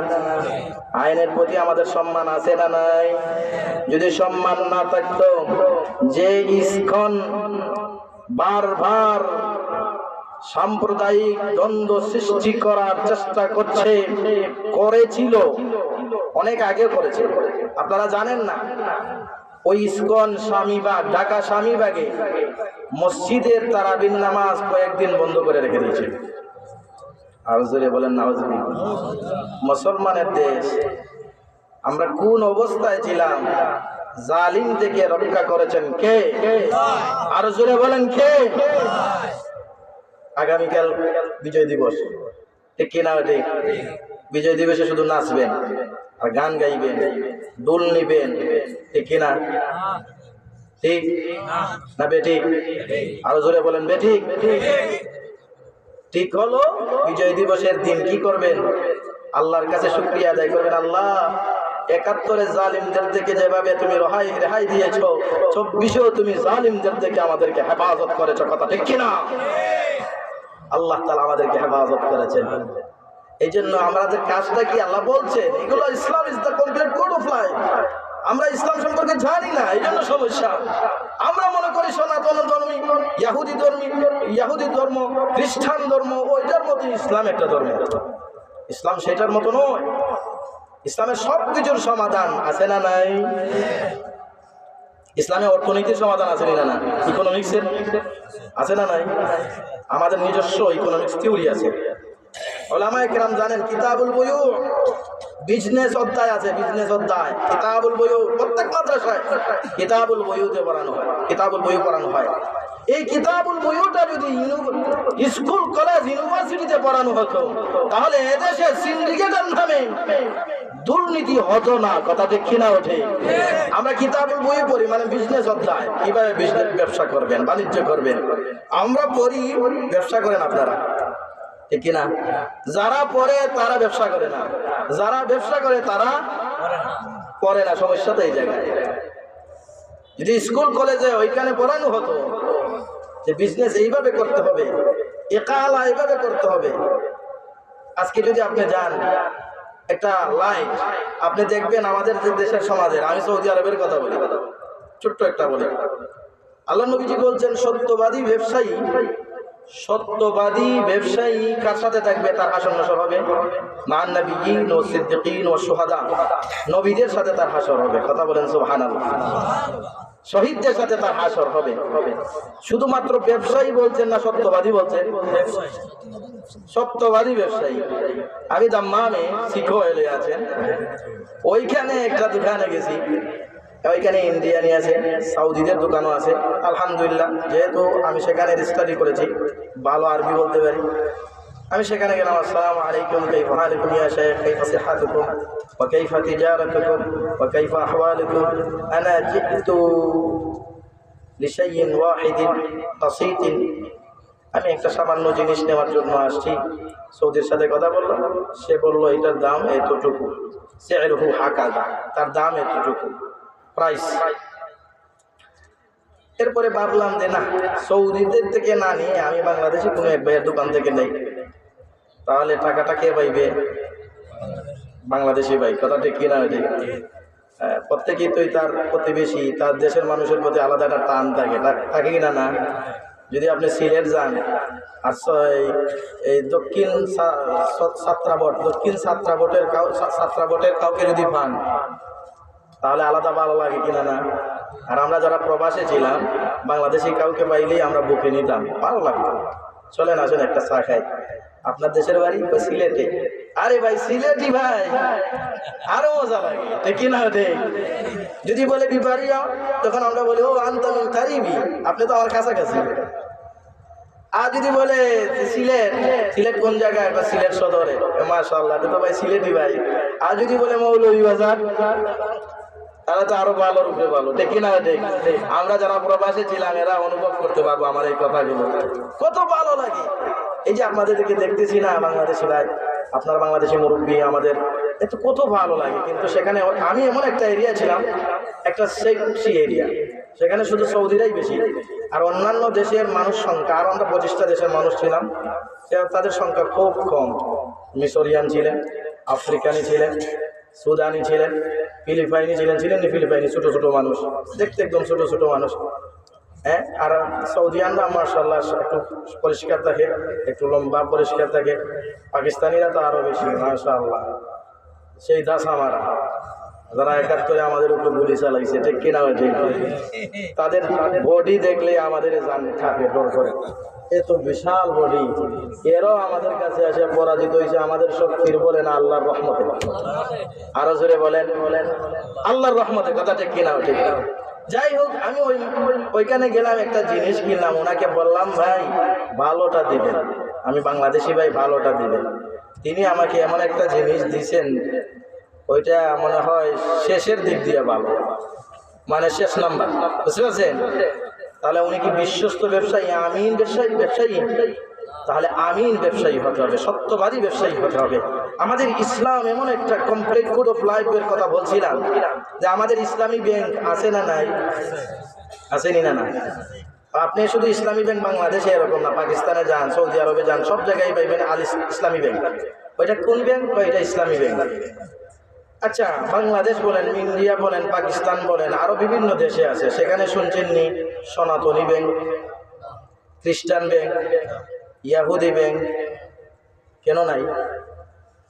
Speaker 1: আইনের প্রতি আমাদের সম্মান আছে না নাই? যদি সম্মান না থাকতো, যে ইসকন বারবার সাম্প্রদায়িক দ্বন্দ্ব সৃষ্টি করার চেষ্টা করেছিল, অনেক আগে করেছে, আপনারা জানেন না? ওই ইসকন স্বামীবাগ, ঢাকা স্বামীবাগে মসজিদের তারাবির নামাজ কয়েকদিন বন্ধ করে রেখে দিয়েছে। আর জোরে বলেন নাউজুবিল্লাহ। মুসলমানের দেশ, আমরা কোন অবস্থায় ছিলাম? জালিম থেকে রক্ষা করেছেন কে? আর জোরে বলেন কে? আগামীকাল বিজয় দিবস, ঠিক কিনা? ঠিক। বিজয় দিবসে শুধু নাচবেন আর গান গাইবেন, দোল নিবেন, ঠিক কিনা? ঠিক না বেঠিক? আরো জোরে বলেন বেঠিক। ঠিক হলো। বিজয় দিবসের দিন কি করবেন? আল্লাহর কাছে শুকরিয়া আদায় করবেন। আল্লাহ, ৭১ জালিমদের থেকে যেভাবে তুমি রেহাই দিয়েছো, ২৪-এও তুমি জালিমদের থেকে আমাদেরকে হেফাজত করেছো। কথা ঠিক কিনা? আল্লাহ তাআলা আমাদেরকে হেফাজত করেছেন। এই জন্য আমাদের কাজটা কি? আল্লাহ বলছেন এগুলো Islam is the complete code of life. আমরা ইসলাম সম্পর্কে জানি না, এই জন্য সমস্যা। আমরা মনে করি সনাতন ধর্মী, ইহুদি ধর্ম, খ্রিস্টান ধর্ম, ওইটার মতো ইসলাম একটা ধর্ম। ইসলাম সেটার মতো নয়। ইসলামের সব কিছুর সমাধান আছে না নাই? ইসলামে অর্থনীতির সমাধান আছে না? ইকোনমিক্সের আছে না নাই? আমাদের নিজস্ব ইকোনমিক্স থিওরি আছে। ওলামায়ে কেরাম জানেন, কিতাবুল বুয়ু বিজনেস অধ্যায় আছে, বিজনেস অধ্যায়। কিতাবুল বুয়ু প্রত্যেক মাদ্রাসায় কিতাবুল বুয়ুতে পড়ানো হয়, কিতাবুল বুয়ু পড়ানো হয়। এই কিতাবুল বুয়ুটা যদি স্কুল, কলেজ, ইউনিভার্সিটিতে পড়ানো হতো, তাহলে এদেশে সিন্ডিকেটের নামে দুর্নীতি হতো না। কথা ঠিক কিনা? ওঠে। আমরা কিতাবুল বই পড়ি, মানে বিজনেস অধ্যায়, কিভাবে ব্যবসা করবেন, বাণিজ্য করবেন। আমরা পড়ি, ব্যবসা করেন আপনারা, ঠিক কিনা? যারা পড়ে তারা ব্যবসা করে না, যারা ব্যবসা করে তারা পড়ে না। সমস্যা তো এই জায়গায়। যদি স্কুল কলেজে ওইখানে পড়ানো হতো যে বিজনেস এইভাবে করতে হবে, একালা এইভাবে করতে হবে। আজকে যদি আপনি যান একটা লাইন, আপনি দেখবেন আমাদের যে দেশের সমাজের, আমি সৌদি আরবের কথা বলি, ছোট্ট একটা বলি। আল্লাহ নবীজি বলছেন, সত্যবাদী ব্যবসায়ী কার সাথে থাকবে? তার হাসর নাসর হবে মান নবিয়্যিন ওয়া সিদ্দিকিন ওয়া শুহাদা, নবীদের সাথে তার হাসর হবে। কথা বলেন সুবহানাল্লাহ। শহীদদের সাথে তার হাসর হবে। শুধুমাত্র ব্যবসায়ী বলছেন না, সত্যবাদী বলছেন? সত্যবাদী ব্যবসায়ী। আমি দাম্মামে শিখো এলে আছেন, ওইখানে একটা দোকানে গেছি, ওইখানে ইন্ডিয়ানি আছে, সাউদিদের দোকানও আছে। আলহামদুলিল্লাহ, যেহেতু আমি সেখানে স্টাডি করেছি, ভালো আরবি বলতে পারি। আমি সেখানে গেলাম, আসসালামু আলাইকুম, কাইফা হালুকুম ইয়া শাইখ, কাইফা সিহাতুকুম ওয়া কাইফা তিজারাতুকুম ওয়া কাইফা আহওয়ালুকুম, আনা জিতু লিশাইইন ওয়াহিদিন বাসীতিন, আমি একটা সামান্য জিনিস নেওয়ার জন্য আসছি। সৌদির সাথে কথা বললাম, সে বলল এটার দাম এতটুকু, সি'রুহু হাকাযা, তার দাম এতটুকু, প্রাইস। এরপরে ভাবলাম যে না, সৌদিদের থেকে না নিয়ে আমি বাংলাদেশে কোনো এক ভাইয়ের দোকান থেকে নেই, তাহলে টাকাটা কে পাইবে? বাংলাদেশি ভাই। কথা ঠিক কিনা? প্রত্যেকেই তো তার প্রতিবেশী, তার দেশের মানুষের প্রতি আলাদা একটা টান থাকে কিনা? না। যদি আপনি সিলেট যান আর এই দক্ষিণ ছাত্রাবটের কাউকে যদি পান, তাহলে আলাদা ভালো লাগে কিনা? না। আর আমরা যারা প্রবাসে ছিলাম, বাংলাদেশি কাউকে পাইলেই আমরা বুকে নিতাম, ভালো লাগতো। চলেন আসেন একটা চা খাই। আপনার দেশের বাড়ি সিলেটে? আরে ভাই সিলেটি ভাই আরো মজা লাগে, ঠিক না? ঠিক। যদি বলে বিপারিয়া, তখন আমরা বলি ও আনতামিন কারিবি, আপনি তো আমার কাছাকাছি। আর যদি বলে সিলেট, সিলেট কোন জায়গায়? সিলেট সদরে। মাশাআল্লাহ, তো ভাই সিলেটি ভাই। আর যদি বলে মৌলভীবাজার, তাহলে তো আরো ভালো রূপে ভালো, ঠিক না? ঠিক। আমরা যারা প্রবাসী ছিলাম এরা অনুভব করতে পারবো আমার এই কথাগুলো কত ভালো লাগে। এই যে আপনাদেরকে দেখতেছি না বাংলাদেশি ভাই, আপনার বাংলাদেশি মুরব্বী, আমাদের এত কত ভালো লাগে। কিন্তু সেখানে আমি এমন একটা এরিয়া ছিলাম, একটা সেক্সি এরিয়া, সেখানে শুধু সৌদিরাই বেশি, আর অন্যান্য দেশের মানুষ সংখ্যা, আর আমরা 25টা দেশের মানুষ ছিলাম, তাদের সংখ্যা খুব কম। মিশরিয়ান ছিলেন, আফ্রিকানি ছিলেন, সুদানি ছিলেন, ফিলিপাইনি ছিলেন ফিলিপাইনি ছোট ছোট মানুষ, দেখতে একদম ছোট ছোট মানুষ। হ্যাঁ, আর সৌদিয়ানরা মাশাআল্লাহ একটু পরিষ্কার থাকে, একটু লম্বা পরিষ্কার থাকে। পাকিস্তানিরা তো আরো বেশি মাশাআল্লাহ, সেই দাস আমারা, যারা 71-এ আমাদের উপরে গুলি চালাইছে, ঠিক কিনা? ঠিক। তাদের বডি দেখলে আমাদের জান থাকে ডর করে, এত বিশাল বডি। এরাও আমাদের কাছে এসে পরাজিত হয়েছে আমাদের শক্তির, বলেন আল্লাহর রহমতে। আরো জোরে বলেন আল্লাহর রহমতে, কথা ঠিক কিনা? ঠিক। যাই হোক, আমি ওইখানে গেলাম, একটা জিনিস কিনলাম, ওনাকে বললাম ভাই ভালোটা দিবেন, আমি বাংলাদেশি ভাই ভালোটা দিবেন। তিনি আমাকে এমন একটা জিনিস দিয়েছেন, ওইটা মনে হয় শেষের দিক দিয়ে ভালো, মানে শেষ নাম্বার, বুঝতে পারছেন? তাহলে উনি কি বিশ্বস্ত ব্যবসায়ী, আমিন ব্যবসায়ী? তাহলে আমিন ব্যবসায়ী হতে হবে, সত্যবাদী ব্যবসায়ী হতে হবে। আমাদের ইসলাম এমন একটা কমপ্লিট কোড অফ লাইফের কথা বলছিলাম, যে আমাদের ইসলামী ব্যাংক আছে না নাই? আসেনি না? না। আপনি শুধু ইসলামী ব্যাংক বাংলাদেশে এরকম না, পাকিস্তানে যান, সৌদি আরবে যান, সব জায়গায় পাইবেন আল ইসলামী ব্যাংক। ওইটা কোন ব্যাংক? ওইটা ইসলামী ব্যাংক। আচ্ছা, বাংলাদেশ বলেন, ইন্ডিয়া বলেন, পাকিস্তান বলেন, আরো বিভিন্ন দেশে আছে, সেখানে শুনছেন নি সনাতনী ব্যাংক, খ্রিস্টান ব্যাংক, ইয়াহুদি ব্যাংক, কেন নাই?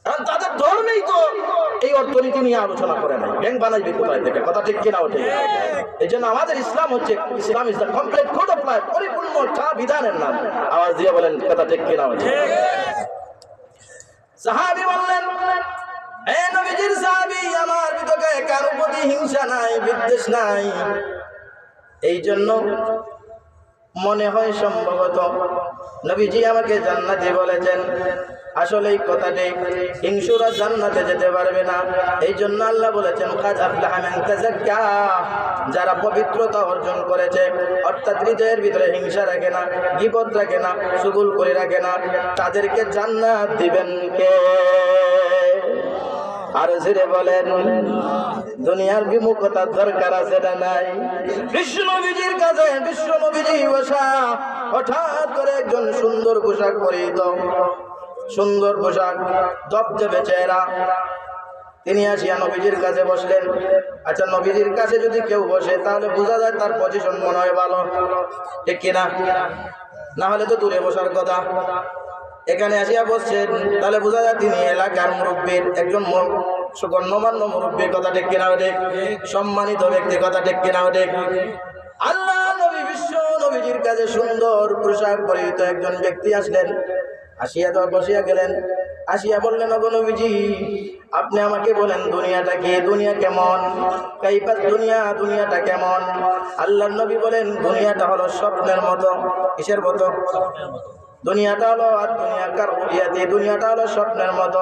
Speaker 1: কারণ তাদের ধর্মেই তো এই অর্থনীতি নিয়ে আলোচনা করে নাই, ব্যাংক বানাইবে কোথায় থেকে, কথা ঠিক কিনা? ওঠে। এই জন্য আমাদের ইসলাম হচ্ছে, Islam is the complete code of life, পরিপূর্ণ বিধানের নাম। আওয়াজ দিয়ে বলেন, কথা ঠিক কিনা? ওঠে। সাহাবী বললেন, এই নবীজির সাহাবী, আমার ভিতরে কারো প্রতি হিংসা নাই, বিদ্বেষ নাই, এই জন্য মনে হয় সম্ভবত নবীজি আমাকে জান্নাতি বলেছেন। আসলে এই কথাটি, হিংসুরা জান্নাতে যেতে পারবে না। এই জন্য আল্লাহ বলেছেন, কাদ আফলাহা মান তাযাক্কা, যারা পবিত্রতা অর্জন করেছে, অর্থাৎ হৃদয়ের ভিতরে হিংসা রাখে না, গীবত রাখে না, চুগল করে রাখে না, তাদেরকে জান্নাত দিবেন কে? আর জোরে বলেন, দুনিয়ার বিমুখতার দরকার আছে না নাই? বিশ্ব নবীজির কাছে বিশ্ব নবীজি বসা, হঠাৎ করে একজন সুন্দর পোশাক পরিহিত, সুন্দর পোশাক, দপদপে চেহারা, তিনি আসিয়া নবীজির কাছে বসলেন। আচ্ছা, নবীজির কাছে যদি কেউ বসে তাহলে বোঝা যায় তার পজিশন মনে হয় ভালো, ঠিক কিনা? না হলে তো দূরে বসার কথা। এখানে আসিয়া বসছেন, তাহলে বোঝা যায় তিনি এলাকার মুরব্বীর একজন গণ্যমান্য মুরব্বীর, কথা ঠিক কিনা? ঠিক। সম্মানিত ব্যক্তি, কথা ঠিক কিনা? ঠিক। আল্লাহ নবী বিশ্ব নবীজির কাছে সুন্দর পোশাক পরিহিত একজন ব্যক্তি আসলেন, আসিয়া তো বসিয়া গেলেন, আসিয়া বললেন, ওগো নবীজি, আপনি আমাকে বলেন দুনিয়াটা কি, দুনিয়া কেমন? কাইফাত দুনিয়া, দুনিয়াটা কেমন? আল্লাহর নবী বলেন, দুনিয়াটা হলো স্বপ্নের মতো। কিসের মতো? দুনিয়াটা হলো, আর দুনিয়া কার ইয়াতে, দুনিয়াটা হলো স্বপ্নের মতো।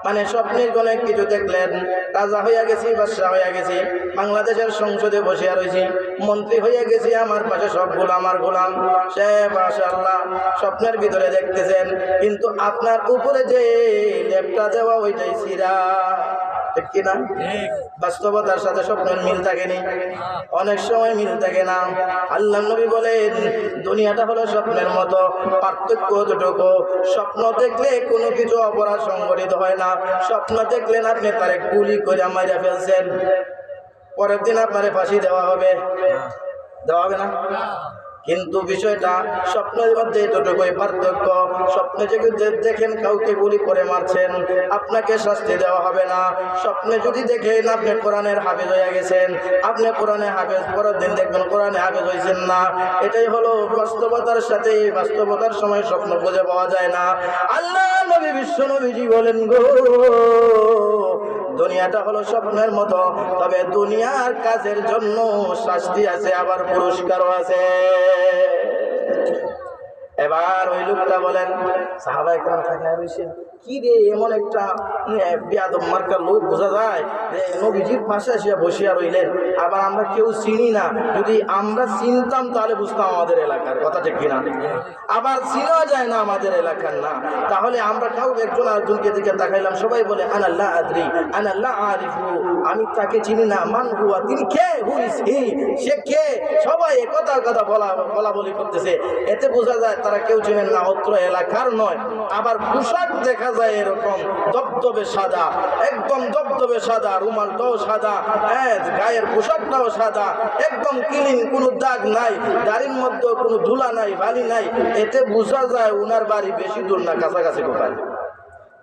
Speaker 1: মানে স্বপ্নের অনেক কিছু দেখলেন, রাজা হইয়া গেছি, বাদশা হইয়া গেছি, বাংলাদেশের সংসদে বসিয়া রয়েছি, মন্ত্রী হইয়া গেছি, আমার পাশে সব গোলাম আর গোলাম। সে মাশাআল্লাহ স্বপ্নের ভিতরে দেখতেছেন, কিন্তু আপনার উপরে যে লেপটা দেওয়া ওইটাই সিরা, ঠিক কিনা? বাস্তবতার সাথে স্বপ্নের মিল থাকেনি, অনেক সময় মিল থাকে না। আল্লাহ নবী বলেন, দুনিয়াটা হলো স্বপ্নের মতো, পার্থক্য যতটুকু, স্বপ্ন দেখলে কোনো কিছু অপরাধ সংঘটিত হয় না। স্বপ্ন দেখলেন আপনি তারে গুলি করে মাইরা ফেলছেন, পরের দিন আপনারে ফাঁসি দেওয়া হবে, দেওয়া হবে না? কিন্তু বিষয়টা স্বপ্নের মধ্যে এতটুকুই পার্থক্য। স্বপ্নে যদি দেখেন কাউকে গুলি করে মারছেন, আপনাকে শাস্তি দেওয়া হবে না। স্বপ্নে যদি দেখেন আপনি কোরআনের হাফেজ হয়ে গেছেন, আপনি কোরআনে হাফেজ, পরের দিন দেখবেন কোরআনে হাফেজ হয়েছেন না। এটাই হলো বাস্তবতার সাথে, বাস্তবতার সময় স্বপ্ন খুঁজে পাওয়া যায় না। আল্লাহ নবী বিশ্ব নবীজি বলেন গো, দুনিয়াটা হলো স্বপ্নের মতো, তবে দুনিয়ার কাজের জন্য শাস্তি আছে, আবার পুরস্কারও আছে। এবার ওই লোকটা বলেন, সাহাবায়ে কেরাম থাকে রইছেন, কি রে এমন একটা বেয়াদব মার্কার লোক, বোঝা যায় যে নবীজির পাশে এসে বসিয়া রইলেন, আবার আমরা কেউ চিনি না। যদি আমরা চিনতাম তাহলে বুঝতাম আমাদের এলাকার কথা, ঠিক কিনা? আবার চিনা যায় না আমাদের এলাকার না, তাহলে আমরা কাউ একজন আরেকজনকে দিকে তাকাইলাম, সবাই বলে আনাল্লাহ আদরি আনাল্লাহ আরিফু, আমি তাকে চিনি না, মান হুয়া, তিনি কে, হু ইজ হি, সে কে, সবাই একথা কথা বলা বলি করতেছে। এতে বোঝা যায় তারা কেউ চিনেন না, অত্র এলাকার নয়। আবার পোশাক দেখা যায় এরকম দবদবে সাদা, একদম দবদবে সাদা, রুমালটাও সাদা, গায়ের পোশাকটাও সাদা, একদম ক্লিন, কোনো দাগ নাই, দাড়ির মধ্যে কোনো ধুলা নাই, বালি নাই। এতে বোঝা যায় উনার বাড়ি বেশি দূর না, কাছাকাছি কোথায়।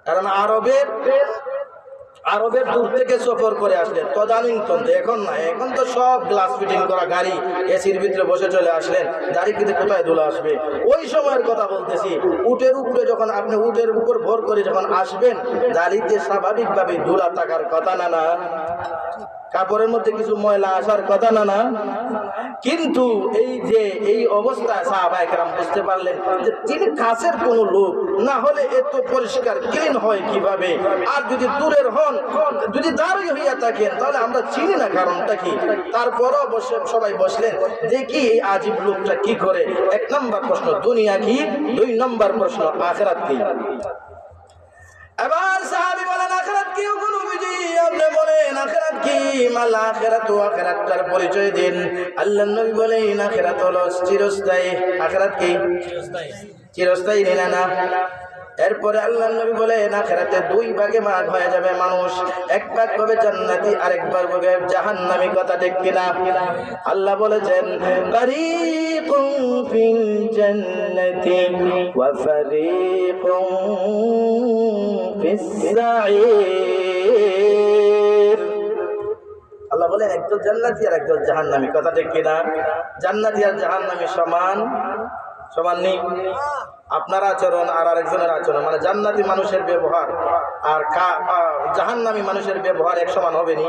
Speaker 1: কারণ আরবের দূর থেকে সফর করে আসলেন তদানীন্তন, এখন না, এখন তো সব গ্লাস ফিটিং করা গাড়ি, এসির ভিতরে বসে চলে আসলেন, গাড়ি কিন্তু কোথায় ধুলা আসবে। ওই সময়ের কথা বলতেছি, উটের উপরে যখন আপনি উটের উপর ভর করে যখন আসবেন, গাড়িতে স্বাভাবিকভাবে ধুলা থাকার কথা না, না কাপড়ের মধ্যে কিছু ময়লা আসার কথা না, না। কিন্তু এই যে এই অবস্থায় সাহাবায়ে কেরাম বুঝতে পারলেন যে তিনি কাছের কোনো লোক না হলে এত পরিষ্কার ক্লিন হয় কিভাবে। আর যদি দূরের হন, যদি দাঁড়িয়ে হইয়া থাকেন, তাহলে আমরা চিনি না কারণটা কি। তারপরও বসে সবাই বসলেন, দেখি এই আজীব লোকটা কি করে। এক নম্বর প্রশ্ন দুনিয়া কি, দুই নম্বর প্রশ্ন আখিরাত কি। এবার সাহাবী বলেন আখিরাত কি গো নবীজি, আপনি বলেন আখিরাত কি। মাল আখিরাত, আখিরাতটার পরিচয় দিন। আল্লাহর নবী বলেন আখিরাত হলো চিরস্থায়ী। আখিরাত কি? চিরস্থায়ী না। এরপরে আল্লাহর নবী বলেন আখিরাতে দুই ভাগে ভাগ হয়ে যাবে মানুষ, এক ভাগ হবে জান্নাতি, আরেক ভাগ হবে জাহান্নামী। কথা ঠিক কিনা? আল্লাহ বলেছেন ফারিকুন ফিল জান্নাতি ওয়া ফারিকুন ফিস সাঈর। আল্লাহ বলেন একদল জান্নাতি আর একদল জাহান্নামী। কথা ঠিক কিনা? জান্নাতি আর জাহান্নামী সমান নেই। আপনার আচরণ আর আরেকজনের আচরণ, মানে জান্নাতি মানুষের ব্যবহার আর জাহান্নামী মানুষের ব্যবহার এক সমান হবে নি।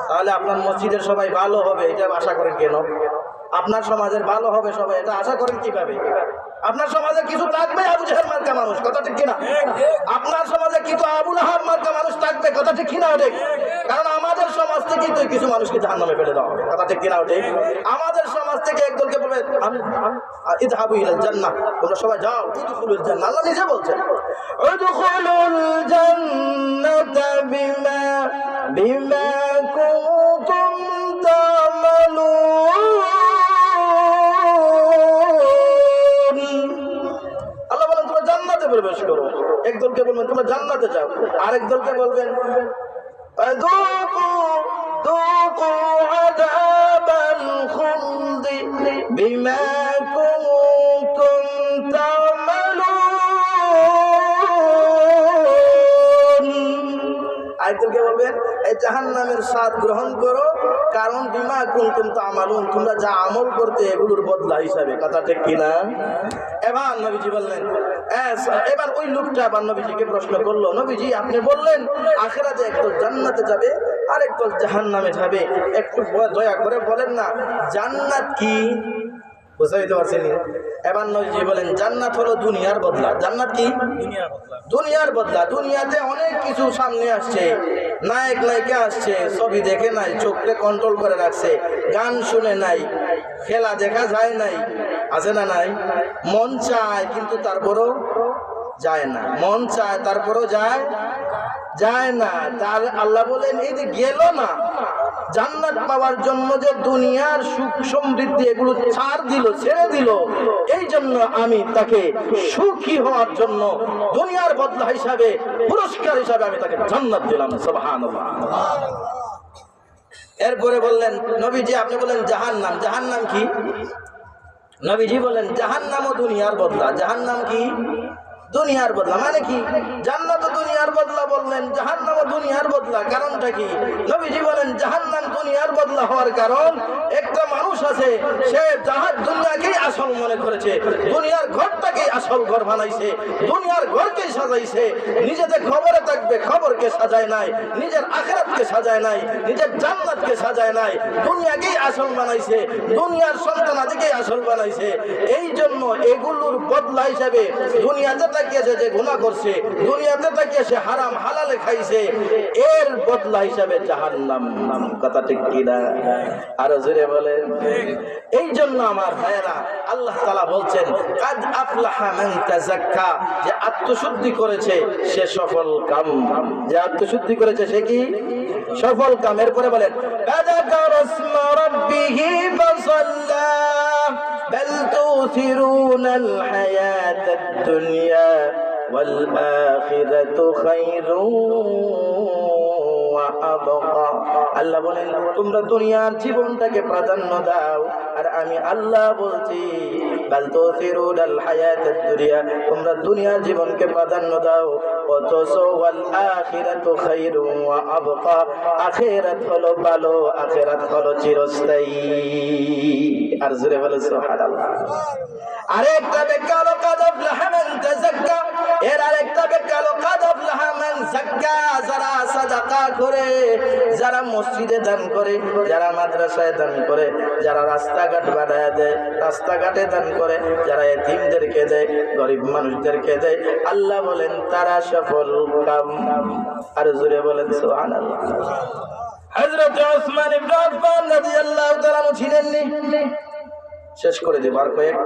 Speaker 1: তাহলে আপনার মসজিদের সবাই ভালো হবে এটা আশা করেন কেন? আপনার সমাজের ভালো হবে সবাই এটা আশা করেন কিভাবে? আপনার সমাজে কিছু থাকবে আবু জাহেল মার্কা মানুষ। কথা ঠিক কিনা? আপনার সমাজে কিছু আবু লাহাব মার্কা মানুষ থাকবে। কথা ঠিক কিনা? ওঠে। কারণ আমাদের সমাজ থেকে তো কিছু মানুষকে জাহান্নামে ফেলে দেওয়া হবে। কথা ঠিক কিনা? ওঠে। আমাদের সমাজ থেকে একদলকে বলবে ইযহাবু ইলাল জান্নাহ, তোমরা সবাই যাও উদখুলুল জান্নাহ। আল্লাহ নিজে বলছেন উদখুলুল জান্নাতা বিমা কুনতুম তা'মালুন। আল্লাহ বলেন তোমরা জান্নাতে প্রবেশ করো। একদলকে বলবেন তোমরা জান্নাতে যাও, আরেক দলকে বলবেন যুকু আযাবাল খুলদি বিমা কুনতুম তা'মালুন। আরেকদলকে বলবেন এই জাহান্নামের স্বাদ গ্রহণ করো, কারণ বিমা কুনতুম তা'মালুন, তোমরা যা আমল করতে এগুলোর বদলা হিসাবে। কথা ঠিক কিনা? এবার নবীজি বললেন, এবার ওই লোকটা আবার নবীজিকে প্রশ্ন করলো, নবীজি আপনি বললেন আখিরাতে একদল জান্নাতে যাবে আর একদল জাহান্নামে যাবে, একটু দয়া করে বলেন না জান্নাত কি? বুঝাইতে পারছেন? এবার নবীজি বলেন জান্নাত হলো দুনিয়ার বদলা। জান্নাত কি? দুনিয়ার বদলা। দুনিয়াতে অনেক কিছু সামনে আসছে, নায়ক নায়িকা আসছে, ছবি দেখে নাই, চোখকে কন্ট্রোল করে রাখছে, গান শুনে নাই, খেলা দেখা যায় নাই, আছে না নাই? মন চায় কিন্তু তারপরও যায় না, মন চায় তারপরও যায় না। তার আল্লাহ বলেন এই যে গেল না, জান্নাত পাওয়ার জন্য যে দুনিয়ার সুখ সমৃদ্ধি এগুলো ছেড়ে দিল, এই জন্য আমি তাকে সুখী হওয়ার জন্য দুনিয়ার বদলা হিসাবে, পুরস্কার হিসাবে আমি তাকে জান্নাত দিলাম। সুবহানাল্লাহ। এরপরে বললেন নবীজি আপনি বলেন জাহান্নাম। জাহান্নাম কি? নবীজি বলেন জাহান্নামও দুনিয়ার বদলা। জাহান্নাম কি? দুনিয়ার বদলা। মানে কি? জান্নাত দুনিয়ার বদলা বললেন, জাহান্নাম দুনিয়ার বদলা। কারণটা কি? নবীজি বলেন জাহান্নাম দুনিয়ার বদলা হওয়ার কারণ, একটা মানুষ আছে সে দুনিয়াকেই আসল মনে করেছে, দুনিয়ার ঘরটাকেই আসল ঘর বানাইছে, দুনিয়ার ঘরকেই সাজাইছে, নিজেদের খবরে থাকবে খবরকে সাজায় নাই, নিজের আখিরাতকে সাজায় নাই, নিজের জান্নাতকে সাজায় নাই, দুনিয়াকেই আসল বানাইছে, দুনিয়ার সন্তানাদিকেই আসল বানাইছে। এই জন্য এগুলোর বদলা হিসাবে দুনিয়াতে তাকিয়েছে যে গুনাহ করছে, দুনিয়াতে তাকিয়েছে হারাম হালালে খাইছে, এর বদলা হিসাবে জাহান্নাম। কথা ঠিক কিনা? আরো জোরে বলেন। এই জন্য আমার ভাইয়েরা, আল্লাহ তাআলা বলছেন কাদ আফলাহা মান তাযাক্কা, যে আত্মশুদ্ধি করেছে সে সফল কাম। যে আত্মশুদ্ধি করেছে সে কি? সফল কাম। এরপরে বলেন যাকারা ইসমা রাব্বিহি ফাসাল্লা বাল তুসিরুনাল হায়াতাদ দুনিয়া ওয়াল আখিরাতু খায়রুন ওয়া আবকা। আল্লাহ বলেন তোমরা দুনিয়ার জীবনটাকে প্রাধান্য দাও, আর আমি আল্লাহ বলছি বাল তুসিরুনাল হায়াতাদ দুনিয়া, তোমরা দুনিয়ার জীবনকে প্রাধান্য দাও, অথচ ওয়াল আখিরাতু খায়রুন ওয়া আবকা, আখিরাত হলো ভালো, আখিরাত হলো চিরস্থায়ী। আর জোরে বলো সুবহানাল্লাহ। আরেকটা ব্যাখ্যা হলো কাদ আফলাহা মান তাযাক্কা, এর আরেকটা ব্যাখ্যা হলো কাদ আফলাহা মান যাক্কা, যারা সাদাকা করে, যারা মসজিদে দান করে, যারা মাদ্রাসায় দান করে, যারা রাস্তাঘাট বানায় দেয়, রাস্তাঘাটে দান করে, যারা এতিমদেরকে দেয়, গরিব মানুষদেরকে দেয়, আল্লাহ বলেন তারা সফল কাম। আর জোরে বলেন সুবহানাল্লাহ। হযরত ওসমান ইবনে আফফান রাদিয়াল্লাহু তাআলা ছিলেন নি, শেষ করে দেব, আর কয়েক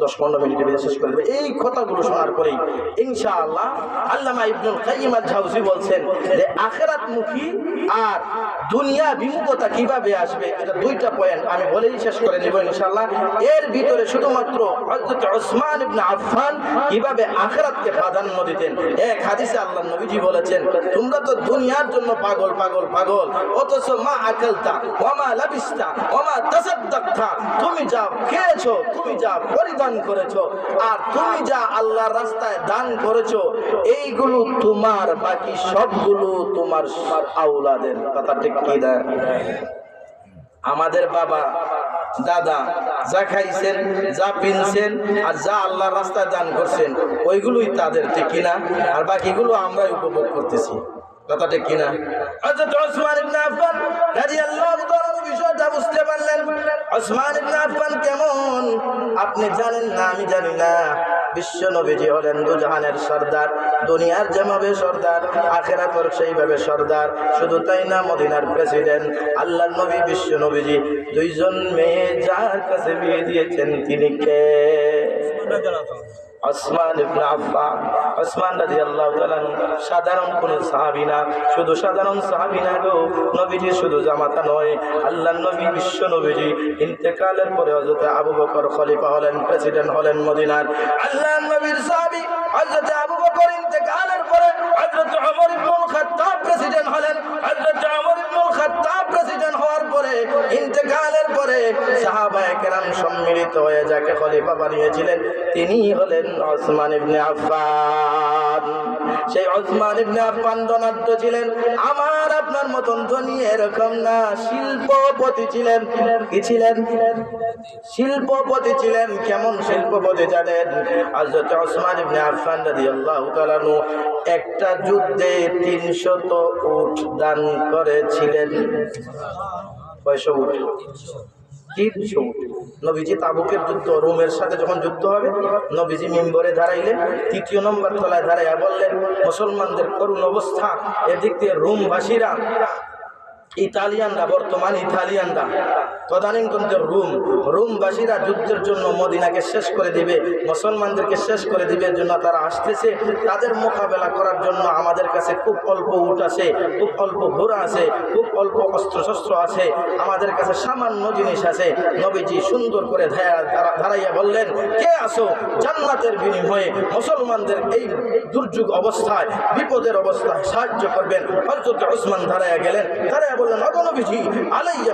Speaker 1: 10-15 মিনিটের ভিতরে শেষ করে দেব। এই কথাগুলো শোনার পরেই ইনশাআল্লাহ আল্লামা ইবনুল কাইয়িম আল-জাওজি বলছেন যে আখিরাতমুখী আর দুনিয়া বিমুখতা কিভাবে আসবে, এটা দুইটা পয়েন্ট আমি বলেই শেষ করে দেব ইনশাআল্লাহ। এর ভিতরে শুধুমাত্র হযরত ওসমান ইবনে আফফান কিভাবে আখিরাতকে প্রাধান্য দিতেন। এক হাদিসে আল্লাহর নবীজি বলেছেন তোমরা তো দুনিয়ার জন্য পাগল পাগল পাগল, অথচ মা আকালতা ওয়া মা লাবিসতা ওয়া মা তাসাদ্দাকতা, তুমি যা খেয়েছো, তুমি যা পরিধান করেছো, আর তুমি যা আল্লাহর রাস্তায় দান করেছো, এইগুলো তোমার, বাকি সবগুলো তোমার আওলাদের। কথা ঠিক কি না? আমাদের বাবা দাদা যা খাইছেন, যা পিনছেন, আর যা আল্লাহর রাস্তায় দান করছেন, ওইগুলোই তাদের, ঠিক কিনা? আর বাকিগুলো আমরাই উপভোগ করতেছি। কথা ঠিক কিনা? হযরত ওসমান ইবনে আফফান রাদিয়াল্লাহু তাআলা বিষয়টা বুঝতে পারলেন। ওসমান ইবনে আফফান কেমন আপনি জানেন না, আমি জানি না। বিশ্ব নবীজি হলেন দুজাহানের সর্দার, দুনিয়ার যেভাবে সর্দার, আখিরাতের সেইভাবে সর্দার। শুধু তাই না, মদিনার প্রেসিডেন্ট। আল্লাহর নবী বিশ্ব নবীজি দুইজন মেয়ে যার কাছে বিয়ে দিয়েছেন তিনি কে? ওসমান ইবনে আফফান। ওসমান রাদিয়াল্লাহু তাআলা সাধারণ কোন সাহাবী না, শুধু সাধারণ সাহাবী না গো, নবীজি শুধু জামাতা নয়, আল্লাহর নবী বিশ্ব নবীজি ইন্তেকালের পরে হযরত আবু বকর খলিফা হলেন, প্রেসিডেন্ট হলেন মদিনার। আল্লাহর নবীর সাহাবী হযরত আবু বকর ইন্তেকালের পরে হযরত ওমর ইবনুল খাত্তাব প্রেসিডেন্ট হলেন। হযরত ওমর ইবনুল খাত্তাব প্রেসিডেন্ট হওয়ার পরে, ইন্তেকালের পরে সাহাবায়ে কেরাম সম্মিলিত হয়ে যাকে খলিফা বানিয়েছিলেন তিনি হলেন ওসমান ইবনে আফফান। সেই ওসমান ইবনে আফফান ধনাঢ্য ছিলেন, আমার আপনার মতন ধনী এরকম না, শিল্পপতি ছিলেন। কি ছিলেন? শিল্পপতি ছিলেন। কেমন শিল্পপতি জানেন? হযরত ওসমান ইবনে আফফান রাদিয়াল্লাহু তাআলা একটা যুদ্ধে 300 উট দান করেছিলেন। কয়শো উট? 300 উট। নবীজি তাবুকের যুদ্ধ, রোমের সাথে যখন যুদ্ধ হবে, নবীজি মিম্বরে দাঁড়াইলেন, 3 নম্বর তলায় দাঁড়াইয়া বললেন মুসলমানদের করুণ অবস্থা, এদিক দিয়ে রোমবাসীরা, ইতালিয়ানরা, বর্তমান ইতালিয়ানরা, তদানীন্তনের রোমবাসীরা যুদ্ধের জন্য মদিনাকে শেষ করে দিবে, মুসলমানদেরকে শেষ করে দিবে জন্য তারা আসতেছে। তাদের মোকাবেলা করার জন্য আমাদের কাছে খুব অল্প উট আছে, খুব অল্প ঘোড়া আছে, খুব অল্প অস্ত্রশস্ত্র আছে, আমাদের কাছে সামান্য জিনিস আছে। নবীজি সুন্দর করে দাঁড়াইয়া বললেন, কে আসো জান্নাতের বিনিময়ে মুসলমানদের এই দুর্যোগ অবস্থায়, বিপদের অবস্থায় সাহায্য করবেন? হযরত ওসমান দাঁড়াইয়া গেলেন, দাঁড়াইয়া বললেন, ওগো নবীজি, আলাইয়া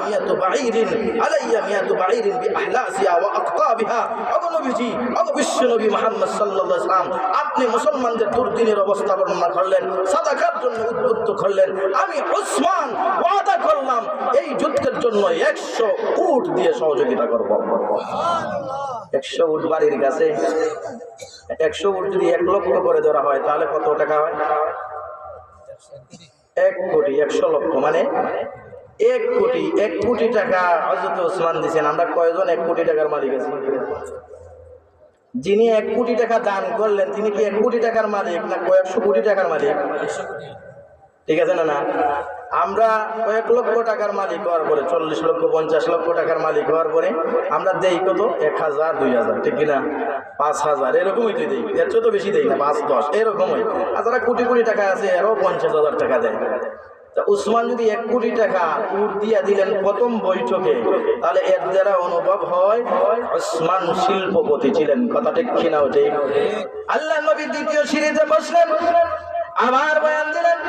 Speaker 1: মিয়াতু বাঈরিন বিআহলাসিহা ওয়া আকতাবিহা। ওগো নবীজি, ওগো বিশ্ব নবী মুহাম্মদ সাল্লাল্লাহু আলাইহি ওয়াসাল্লাম, আপনি মুসলমানদের দুর্দিনের অবস্থা বর্ণনা করলেন, সাদাকার জন্য উদ্বুদ্ধ করলেন। আমি উসমান ওয়াদা করলাম এই যুদ্ধের জন্য 100 উট দিয়ে সহযোগিতা করব। 100 উট বাড়ির কাছে, 100 উট যদি 1 লক্ষ করে ধরা হয় তাহলে কত টাকা হয়? 1 কোটি 100 লক্ষ মানে 1 কোটি টাকা হযরত ওসমান দিয়েছেন। আমরা কয়জন 1 কোটি টাকার মালিক আছি? যিনি 1 কোটি টাকা দান করলেন তিনি কি 1 কোটি টাকার মালিক না কয়েকশো কোটি টাকার মালিক? ঠিক আছে না? আমরা কয়েক লক্ষ টাকার মালিক হওয়ার পরে, 40 লক্ষ 50 লক্ষ টাকার মালিক হওয়ার পরে আমরা দেই কত? 1000 2000, ঠিক কিনা? 5000 এরকমই তো দেই, এর চেয়ে তো বেশি দেই না, 5 10 এরকমই। আর যারা কোটি কোটি টাকা আছে এরও 50,000 টাকা দেয়। তা উসমান যদি 1 কোটি টাকা উট দিয়া দিলেন প্রথম বৈঠকে, তাহলে এর দ্বারা অনুভব হয় উসমান শিল্পপতি ছিলেন। কথা ঠিক কিনা? ওটাই। আল্লাহ নবী দ্বিতীয় সিঁড়িতে বসলেন, আবার বয়ান দিলেন।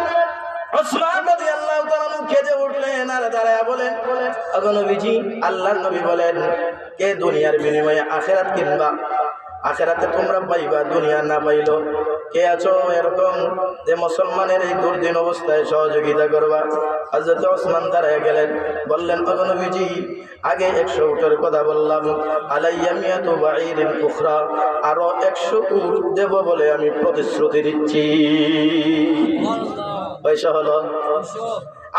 Speaker 1: উসমান রাদিয়াল্লাহু তাআলা কেঁদে উঠলেন আর দাঁড়ায়া বলেন, ওগো নবীজি, আল্লাহর নবী বলেন, কে দুনিয়ার বিনিময়ে আখিরাত কিনবা? আখিরাতে তোমরা পাইবা, দুনিয়া না পাইলো। কে আছো এরকম যে মুসলমানের এই দুর্দিন অবস্থায় সহযোগিতা করবা? হযরত ওসমান দাঁড়ায় গেলেন, বললেন, ওগো নবীজি, আগে 100 উটের কথা বললাম, আলাইয়া মিয়াতু বাঈরিন উখরা, আরো 100 উট দেব বলে আমি প্রতিশ্রুতি দিচ্ছি। পয়সা হলো।